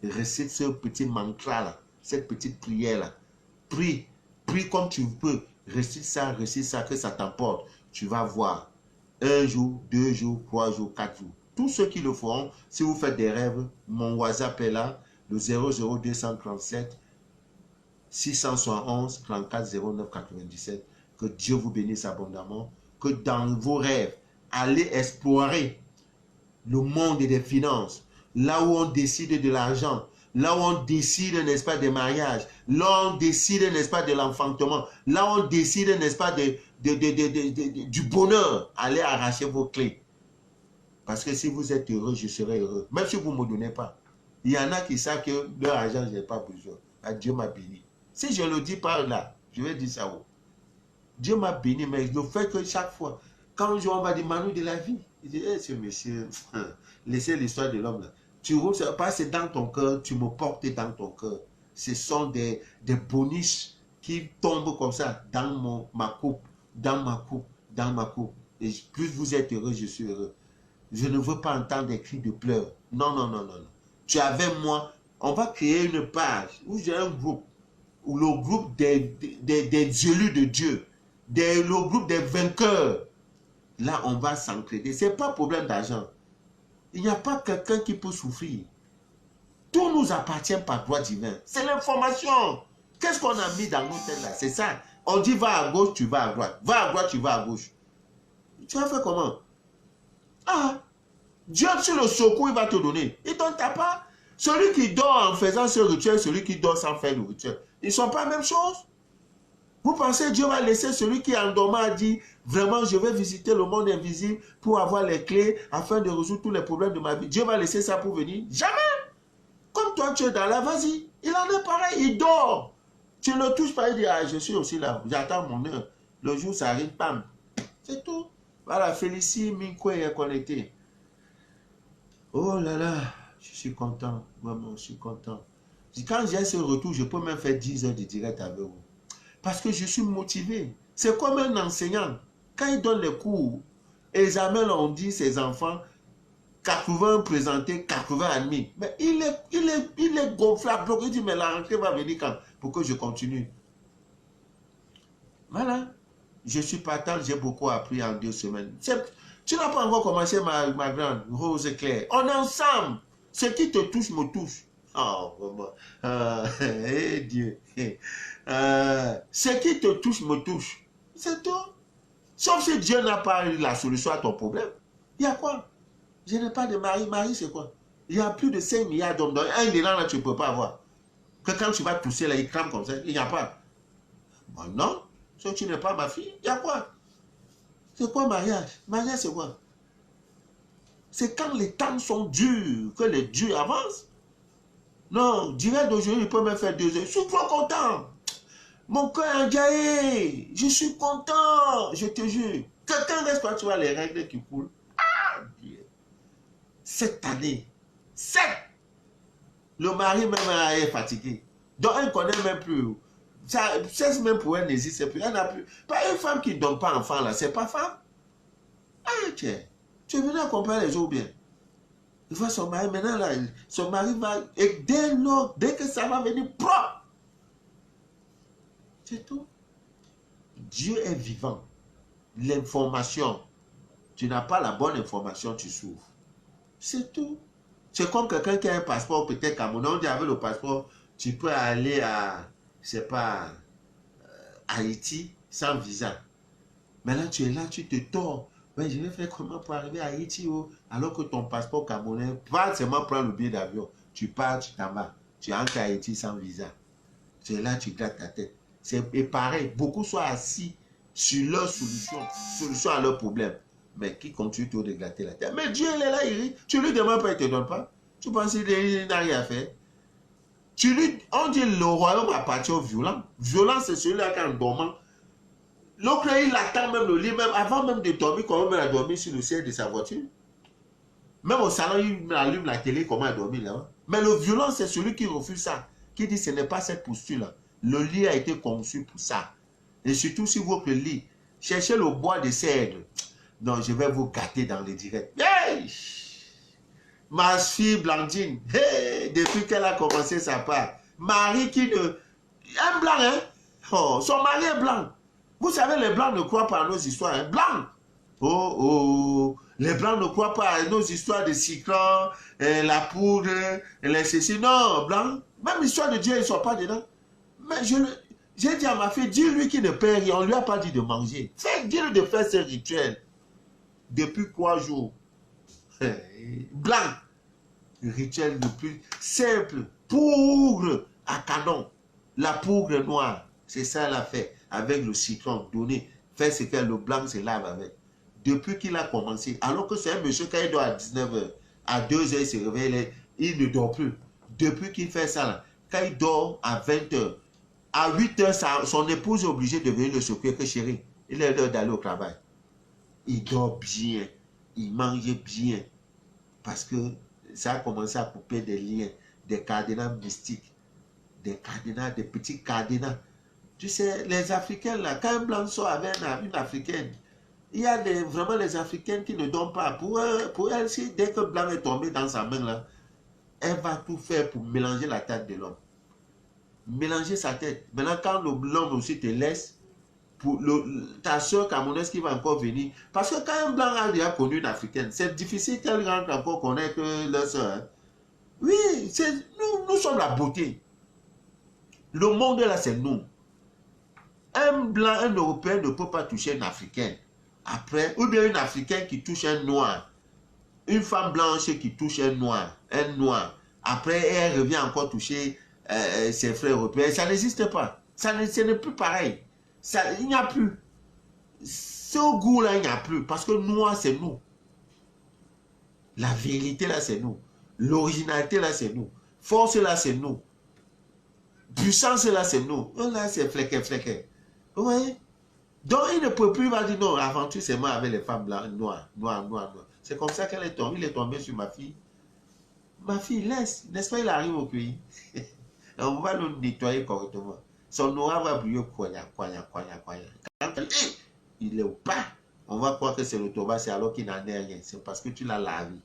Speaker 1: Récite ce petit mantra là, cette petite prière là. Prie, prie comme tu peux. Récite ça, que ça t'emporte. Tu vas voir. 1 jour, 2 jours, 3 jours, 4 jours. Tous ceux qui le feront, si vous faites des rêves, mon WhatsApp est là, le 00237 671 34 09 97. Que Dieu vous bénisse abondamment. Que dans vos rêves, allez explorer le monde des finances, là où on décide de l'argent, là où on décide, n'est-ce pas, des mariages, là où on décide, n'est-ce pas, de l'enfantement, là où on décide, n'est-ce pas, du bonheur. Allez arracher vos clés. Parce que si vous êtes heureux, je serai heureux. Même si vous ne me donnez pas. Il y en a qui savent que leur argent, je n'ai pas besoin. Ah, Dieu m'a béni. Si je le dis par là, je vais dire ça. Oh. Dieu m'a béni, mais le fait que chaque fois, quand on va dire Manu de la vie, il dit, hey, ce monsieur, laissez l'histoire de l'homme là. Tu roules, c'est dans ton cœur, tu me portes dans ton cœur. Ce sont des bonus qui tombent comme ça dans ma coupe, dans ma coupe, dans ma coupe. Et plus vous êtes heureux, je suis heureux. Je ne veux pas entendre des cris de pleurs. Non, non, non, non, non. Tu es avec moi, on va créer une page où j'ai un groupe, où le groupe des élus de Dieu, le groupe des vainqueurs. Là, on va s'entraider. Ce n'est pas problème d'argent. Il n'y a pas quelqu'un qui peut souffrir. Tout nous appartient par droit divin. C'est l'information. Qu'est-ce qu'on a mis dans nos têtes là? C'est ça. On dit va à gauche, tu vas à droite. Va à droite, tu vas à gauche. Tu vas faire comment? Ah, Dieu sur le secours, il va te donner. Il ne donne pas. Celui qui dort en faisant ce rituel, celui qui dort sans faire le rituel, ils ne sont pas la même chose. Vous pensez que Dieu va laisser celui qui est endormi a dit, vraiment, je vais visiter le monde invisible pour avoir les clés afin de résoudre tous les problèmes de ma vie. Dieu va laisser ça pour venir? Jamais. Comme toi, tu es dans là, vas-y. Il en est pareil, il dort. Tu ne le touches pas, il dit, ah, je suis aussi là, j'attends mon heure. Le jour, ça arrive, bam. C'est tout. Voilà, Félicie Minkwe est connecté. Oh là là, je suis content, vraiment, je suis content. Quand j'ai ce retour, je peux même faire 10 heures de direct avec vous. Parce que je suis motivé. C'est comme un enseignant. Quand il donne les cours, examen, on dit ses enfants, 80 présentés, 80 admis. Mais il est gonflable. Il dit, mais la rentrée va venir quand? Pour que je continue. Voilà. Je suis partant, j'ai beaucoup appris en 2 semaines. Tu n'as pas encore commencé, ma grande, Rose Claire. On est ensemble. Ce qui te touche, me touche. Oh, vraiment. Dieu. Ce qui te touche, me touche. C'est tout. Sauf si Dieu n'a pas eu la solution à ton problème. Il y a quoi? Je n'ai pas de mari. Mari, c'est quoi? Il y a plus de 5 milliards d'hommes. Un élan, là, tu ne peux pas avoir. Que quand tu vas tousser, là, il crame comme ça. Il n'y a pas. Bon, non. Si tu n'es pas ma fille, il y a quoi? C'est quoi mariage? Mariage, c'est quoi? C'est quand les temps sont durs, que les durs avancent. Non, direct d'aujourd'hui, il peut me faire 2 heures. Je suis trop content. Mon cœur est enjaillé. Je suis content. Je te jure. Quelqu'un laisse pas, tu vois les règles qui coulent. Ah, Dieu. Cette année, le mari même est fatigué. Donc, elle ne connaît même plus. Ça, même pour elle n'existe plus. Elle n'a plus. Pas une femme qui ne donne pas enfant, là, c'est pas femme. Ah, tiens. Tu es venu accompagner les jours bien. Il voit son mari, maintenant, là, son mari va. Et dès que ça va venir propre. C'est tout. Dieu est vivant. L'information. Tu n'as pas la bonne information, tu souffres. C'est tout. C'est comme quelqu'un qui a un passeport, peut-être Cameroun. On dit avec le passeport, tu peux aller à, je sais pas, Haïti sans visa. Maintenant, tu es là, tu te tords. Mais je vais faire comment pour arriver à Haïti, oh, alors que ton passeport camerounais, pas seulement prendre le billet d'avion. Tu pars, tu t'en vas. Tu entres à Haïti sans visa. Tu es là, tu grattes ta tête. Et pareil, beaucoup sont assis sur leur solution à leur problème. Mais qui continue toujours de gratter la tête. Mais Dieu, il est là, il rit. Tu lui demandes pas, il ne te donne pas. Tu penses qu'il n'a rien à faire. On dit le royaume appartient aux violents. Violent, c'est celui-là qui est en dormant. L'autre, il attend même le lit, même avant même de dormir, comment il a dormi sur le siège de sa voiture. Même au salon, il allume la télé, comment il a dormi là. Mais le violent, c'est celui qui refuse ça, qui dit ce n'est pas cette posture-là. Le lit a été conçu pour ça. Et surtout, si votre lit, cherchez le bois de cèdre. Non, je vais vous gâter dans les directs. Hey! Ma fille Blandine, hey! Depuis qu'elle a commencé sa part, Marie qui ne... Un blanc, hein? Oh, son mari est blanc. Vous savez, les blancs ne croient pas à nos histoires. Hein? Blancs! Oh, oh! Les blancs ne croient pas à nos histoires de cyclone, la poudre, les ceci. Non, blancs. Même l'histoire de Dieu, ils ne sont pas dedans. Mais j'ai dit à ma fille, dis-lui qu'il ne paie rien. On ne lui a pas dit de manger. Dis-lui de faire ses rituels. Depuis 3 jours. Blanc. Le rituel le plus simple. Poudre à canon. La poudre noire. C'est ça elle a fait. Avec le citron donné. Fait ce que le blanc se lave avec. Depuis qu'il a commencé. Alors que c'est un monsieur quand il dort à 19h. À 2h, il se réveille. Il ne dort plus. Depuis qu'il fait ça, là, quand il dort à 20h, à 8h, son épouse est obligée de venir le secourir que chérie, il est l'heure d'aller au travail. Il dort bien, il mange bien, parce que ça a commencé à couper des liens, des cadenas mystiques, des cadenas, des petits cadenas. Tu sais, les Africains, là, quand un blanc sort avec une Africaine, il y a vraiment les Africaines qui ne dorment pas. Pour elle, si dès que le blanc est tombé dans sa main, là, elle va tout faire pour mélanger la tête de l'homme. Mélanger sa tête. Maintenant, quand l'homme aussi te laisse, pour ta soeur camerounaise qui va encore venir. Parce que quand un blanc a déjà connu une africaine, c'est difficile qu'elle rentre encore connaître leur soeur. Hein. Oui, nous sommes la beauté. Le monde là, c'est nous. Un blanc, un Européen ne peut pas toucher une africaine. Après, ou bien une africaine qui touche un noir. Une femme blanche qui touche un noir. Après, elle revient encore toucher ses frères européens. Ça n'existe pas. Ce n'est plus pareil. Ça, il n'y a plus. Ce goût-là, il n'y a plus. Parce que noir, c'est nous. La vérité, là, c'est nous. L'originalité, là, c'est nous. Force, là, c'est nous. Puissance, là, c'est nous. Là, c'est fléqué. Oui. Donc, il ne peut plus, il va dire non, aventure, c'est moi avec les femmes blanches, noires. C'est comme ça qu'elle est tombée. Il est tombé sur ma fille. Ma fille, laisse. N'est-ce pas, il arrive au pays. On va le nettoyer correctement. Son aura va briller, Quand il est au pas, on va croire que c'est le tabac, c'est alors qu'il n'en est rien. C'est parce que tu l'as lavé.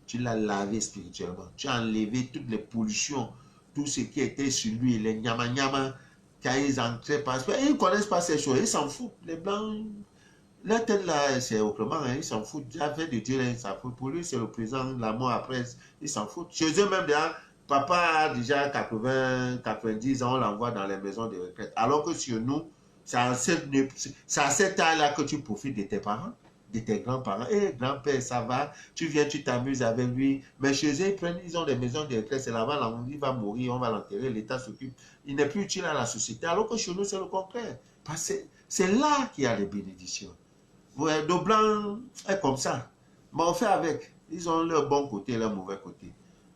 Speaker 1: Tu l'as lavé spirituellement. Tu as enlevé toutes les pollutions, tout ce qui était sur lui, les nyama, quand ils entraient, parce qu'ils ne connaissent pas ces choses, ils s'en foutent. Les blancs, la tête là, c'est autrement, hein, ils s'en foutent. J'avais de dire, ils s'en foutent. Pour lui, c'est le présent, la mort après, ils s'en foutent. Chez eux même, papa a déjà 80, 90 ans, on l'envoie dans les maisons de retraite. Alors que sur nous, c'est à cet âge-là que tu profites de tes parents, de tes grands-parents. Eh, grand-père, ça va, tu viens, tu t'amuses avec lui. Mais chez eux, ils ont des maisons de retraite, c'est là-bas, il va mourir, on va l'enterrer, l'État s'occupe. Il n'est plus utile à la société. Alors que chez nous, c'est le contraire. Parce que c'est là qu'il y a les bénédictions. Ouais, nos blancs est comme ça. Mais on fait avec. Ils ont leur bon côté et leur mauvais côté.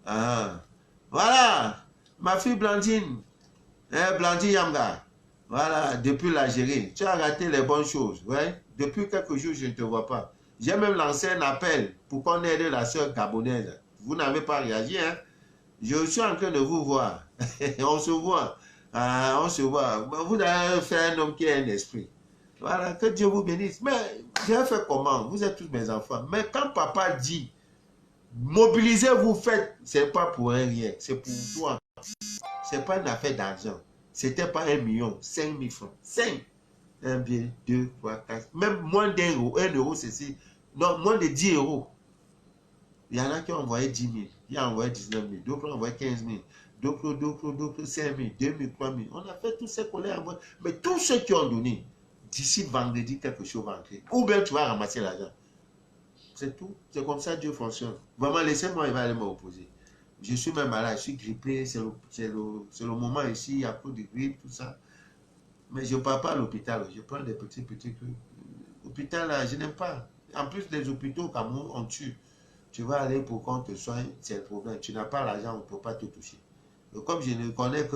Speaker 1: Ah. Voilà, ma fille Blandine, Blandine Yamga, voilà, depuis l'Algérie, tu as raté les bonnes choses, ouais. Depuis quelques jours, je ne te vois pas. J'ai même lancé un appel pour qu'on aide la soeur gabonaise. Vous n'avez pas réagi, hein. Je suis en train de vous voir. On se voit. On se voit. Vous avez fait un homme qui a un esprit. Voilà, que Dieu vous bénisse. Mais j'ai fait comment? Vous êtes tous mes enfants. Mais quand papa dit, mobilisez-vous, faites, c'est pas pour un rien, c'est pour toi. C'est pas une affaire d'argent. C'était pas 1 million, 5 000 francs. 5. 1, 2, 3, 4. Même moins d'1 euro. 1 euro, c'est si. Non, moins de 10 euros. Il y en a qui ont envoyé 10 000. Il y a envoyé 19 000. D'autres ont envoyé 15 000. D'autres 5 000, 2 000, 3 000. On a fait tous ces collègues. Mais tous ceux qui ont donné, d'ici vendredi, quelque chose va entrer. Ou bien tu vas ramasser l'argent. C'est tout. C'est comme ça Dieu fonctionne. Vraiment, laissez-moi, il va aller m'opposer. Je suis même malade, je suis grippé, c'est le moment ici, à cause de grippe, tout ça. Mais je ne pars pas à l'hôpital, je prends des petits trucs. L'hôpital, là, je n'aime pas. En plus, les hôpitaux au Cameroun, on tue. Tu vas aller pour qu'on te soigne, c'est le problème. Tu n'as pas l'argent, on ne peut pas te toucher. Donc, comme je ne connais que,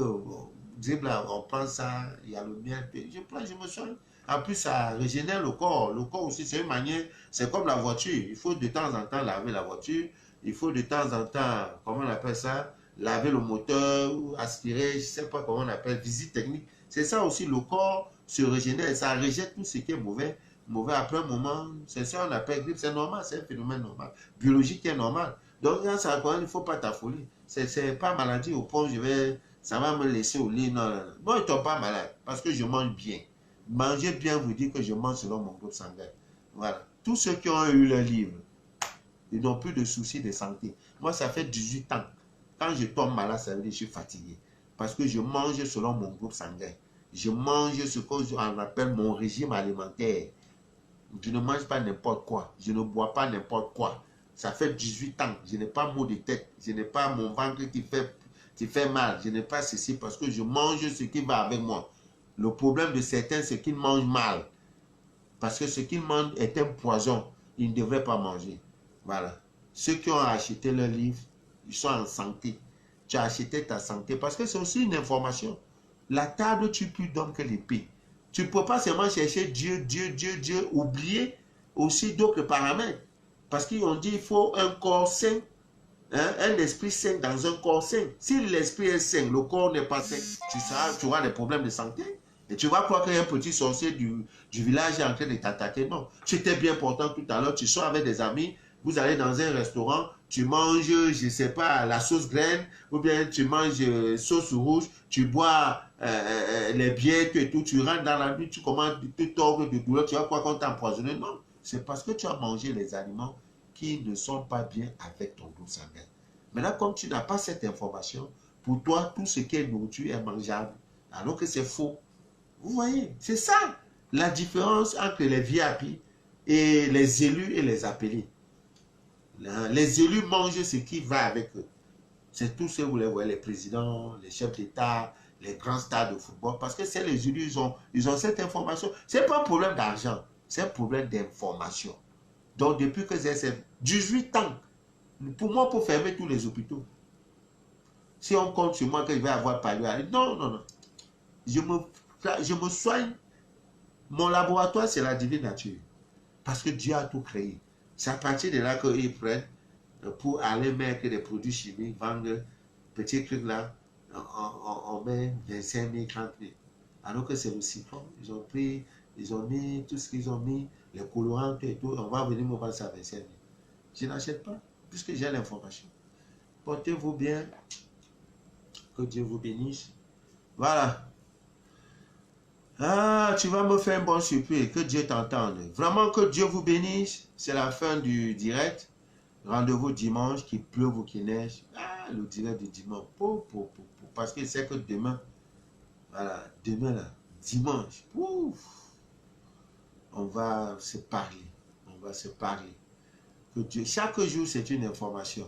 Speaker 1: là, on prend ça, il y a le miel, je prends, je me soigne. En plus, ça régénère le corps. Le corps aussi, c'est une manière, c'est comme la voiture. Il faut de temps en temps laver la voiture. Il faut de temps en temps, comment on appelle ça, laver le moteur, ou aspirer, je ne sais pas comment on appelle, visite technique. C'est ça aussi, le corps se régénère, ça rejette tout ce qui est mauvais. Mauvais après un moment, c'est ça on appelle grippe, c'est normal, c'est un phénomène normal, biologique qui est normal. Donc, là, ça, il ne faut pas t'affoler. C'est pas maladie au point, ça va me laisser au lit. Non, non, non. Moi, je ne tombe pas malade parce que je mange bien. Manger bien vous dit que je mange selon mon groupe sanguin. Voilà. Tous ceux qui ont eu le livre, ils n'ont plus de soucis de santé. Moi, ça fait 18 ans. Quand je tombe malade, ça veut dire que je suis fatigué. Parce que je mange selon mon groupe sanguin. Je mange ce qu'on appelle mon régime alimentaire. Je ne mange pas n'importe quoi. Je ne bois pas n'importe quoi. Ça fait 18 ans. Je n'ai pas maux de tête. Je n'ai pas mon ventre qui fait mal. Je n'ai pas ceci parce que je mange ce qui va avec moi. Le problème de certains, c'est qu'ils mangent mal. Parce que ce qu'ils mangent est un poison. Ils ne devraient pas manger. Voilà. Ceux qui ont acheté le livre, ils sont en santé. Tu as acheté ta santé parce que c'est aussi une information. La table tue plus d'hommes que l'épée. Tu ne peux pas seulement chercher Dieu, oublier aussi d'autres paramètres. Parce qu'ils ont dit qu'il faut un corps sain, hein, un esprit sain dans un corps sain. Si l'esprit est sain, le corps n'est pas sain, tu auras des problèmes de santé. Et tu vas croire qu'il y a un petit sorcier du village en train de t'attaquer. Non, c'était bien portant tout à l'heure. Tu sors avec des amis, vous allez dans un restaurant, tu manges, je ne sais pas, la sauce graine, ou bien tu manges sauce rouge, tu bois les bières et tout, tu rentres dans la nuit, tu commences de te tordre de douleur, tu vas croire qu'on t'a empoisonné. Non, c'est parce que tu as mangé les aliments qui ne sont pas bien avec ton groupe sanguin. Maintenant, comme tu n'as pas cette information, pour toi, tout ce qui est nourriture est mangeable, alors que c'est faux. Vous voyez, c'est ça la différence entre les VIP et les élus et les appelés. Les élus mangent ce qui va avec eux. C'est tout ce que vous les voyez, les présidents, les chefs d'État, les grands stades de football, parce que c'est les élus, ils ont cette information. Ce n'est pas un problème d'argent, c'est un problème d'information. Donc, depuis que j'ai 18 ans, pour moi, pour fermer tous les hôpitaux, si on compte sur moi que je vais avoir parlé, non, non, non. Je me soigne. Mon laboratoire, c'est la divine nature. Parce que Dieu a tout créé. C'est à partir de là qu'ils prennent pour aller mettre des produits chimiques, vendre petits trucs là, on met 25 000, 30 000. Alors que c'est le cyclone. Ils ont pris, ils ont mis tout ce qu'ils ont mis, les colorants et tout. On va venir me vendre ça à 25 000. Je n'achète pas, puisque j'ai l'information. Portez-vous bien. Que Dieu vous bénisse. Voilà. Ah, tu vas me faire un bon surprise. Que Dieu t'entende. Vraiment, que Dieu vous bénisse. C'est la fin du direct. Rendez-vous dimanche, qu'il pleuve ou qu'il neige. Ah, le direct du dimanche. Parce qu'il sait que demain, voilà, demain là, dimanche, ouf, on va se parler. On va se parler. Que Dieu, chaque jour, c'est une information.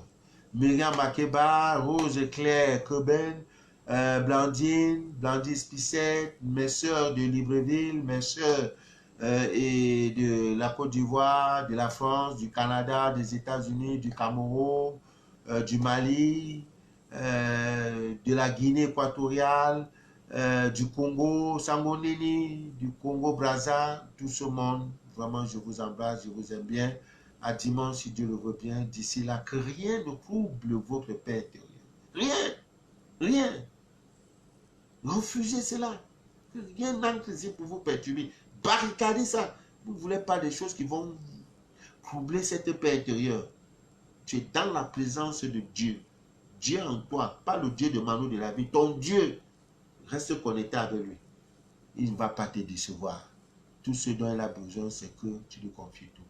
Speaker 1: Myriam Makeba, Rose Claire Coben, Blandine Spissette, mes soeurs de Libreville, mes soeurs et de la Côte d'Ivoire, de la France, du Canada, des États-Unis, du Cameroun, du Mali, de la Guinée équatoriale, du Congo, Sangonini, du Congo-Brazza, tout ce monde. Vraiment, je vous embrasse, je vous aime bien. À dimanche, si Dieu le veut bien. D'ici là, que rien ne trouble votre paix intérieure. Rien. Rien. Refusez cela. Rien n'entre ici pour vous perturber. Barricadez ça. Vous ne voulez pas des choses qui vont troubler cette paix intérieure. Tu es dans la présence de Dieu. Dieu en toi, pas le Dieu de Manu de la vie. Ton Dieu, reste connecté avec lui. Il ne va pas te décevoir. Tout ce dont il a besoin, c'est que tu lui confies tout.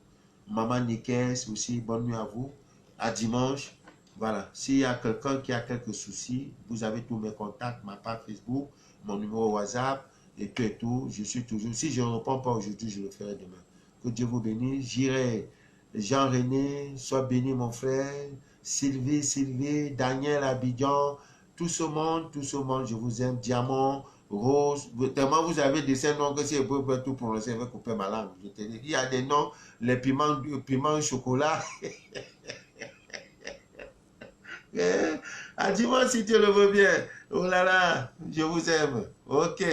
Speaker 1: Maman Nikes aussi, bonne nuit à vous. À dimanche. Voilà. S'il y a quelqu'un qui a quelques soucis, vous avez tous mes contacts, ma page Facebook, mon numéro WhatsApp. et tout, je suis toujours, si je ne réponds pas aujourd'hui, je le ferai demain. Que Dieu vous bénisse, j'irai. Jean-René, sois béni mon frère, Sylvie, Daniel Abidjan, tout ce monde, je vous aime, Diamant, Rose, tellement vous avez de ces noms que si je peux tout prononcer, je vais couper ma langue. Je te dis, il y a des noms, les piments au chocolat. Ah, dis-moi si tu le veux bien. Oh là là, je vous aime. Ok.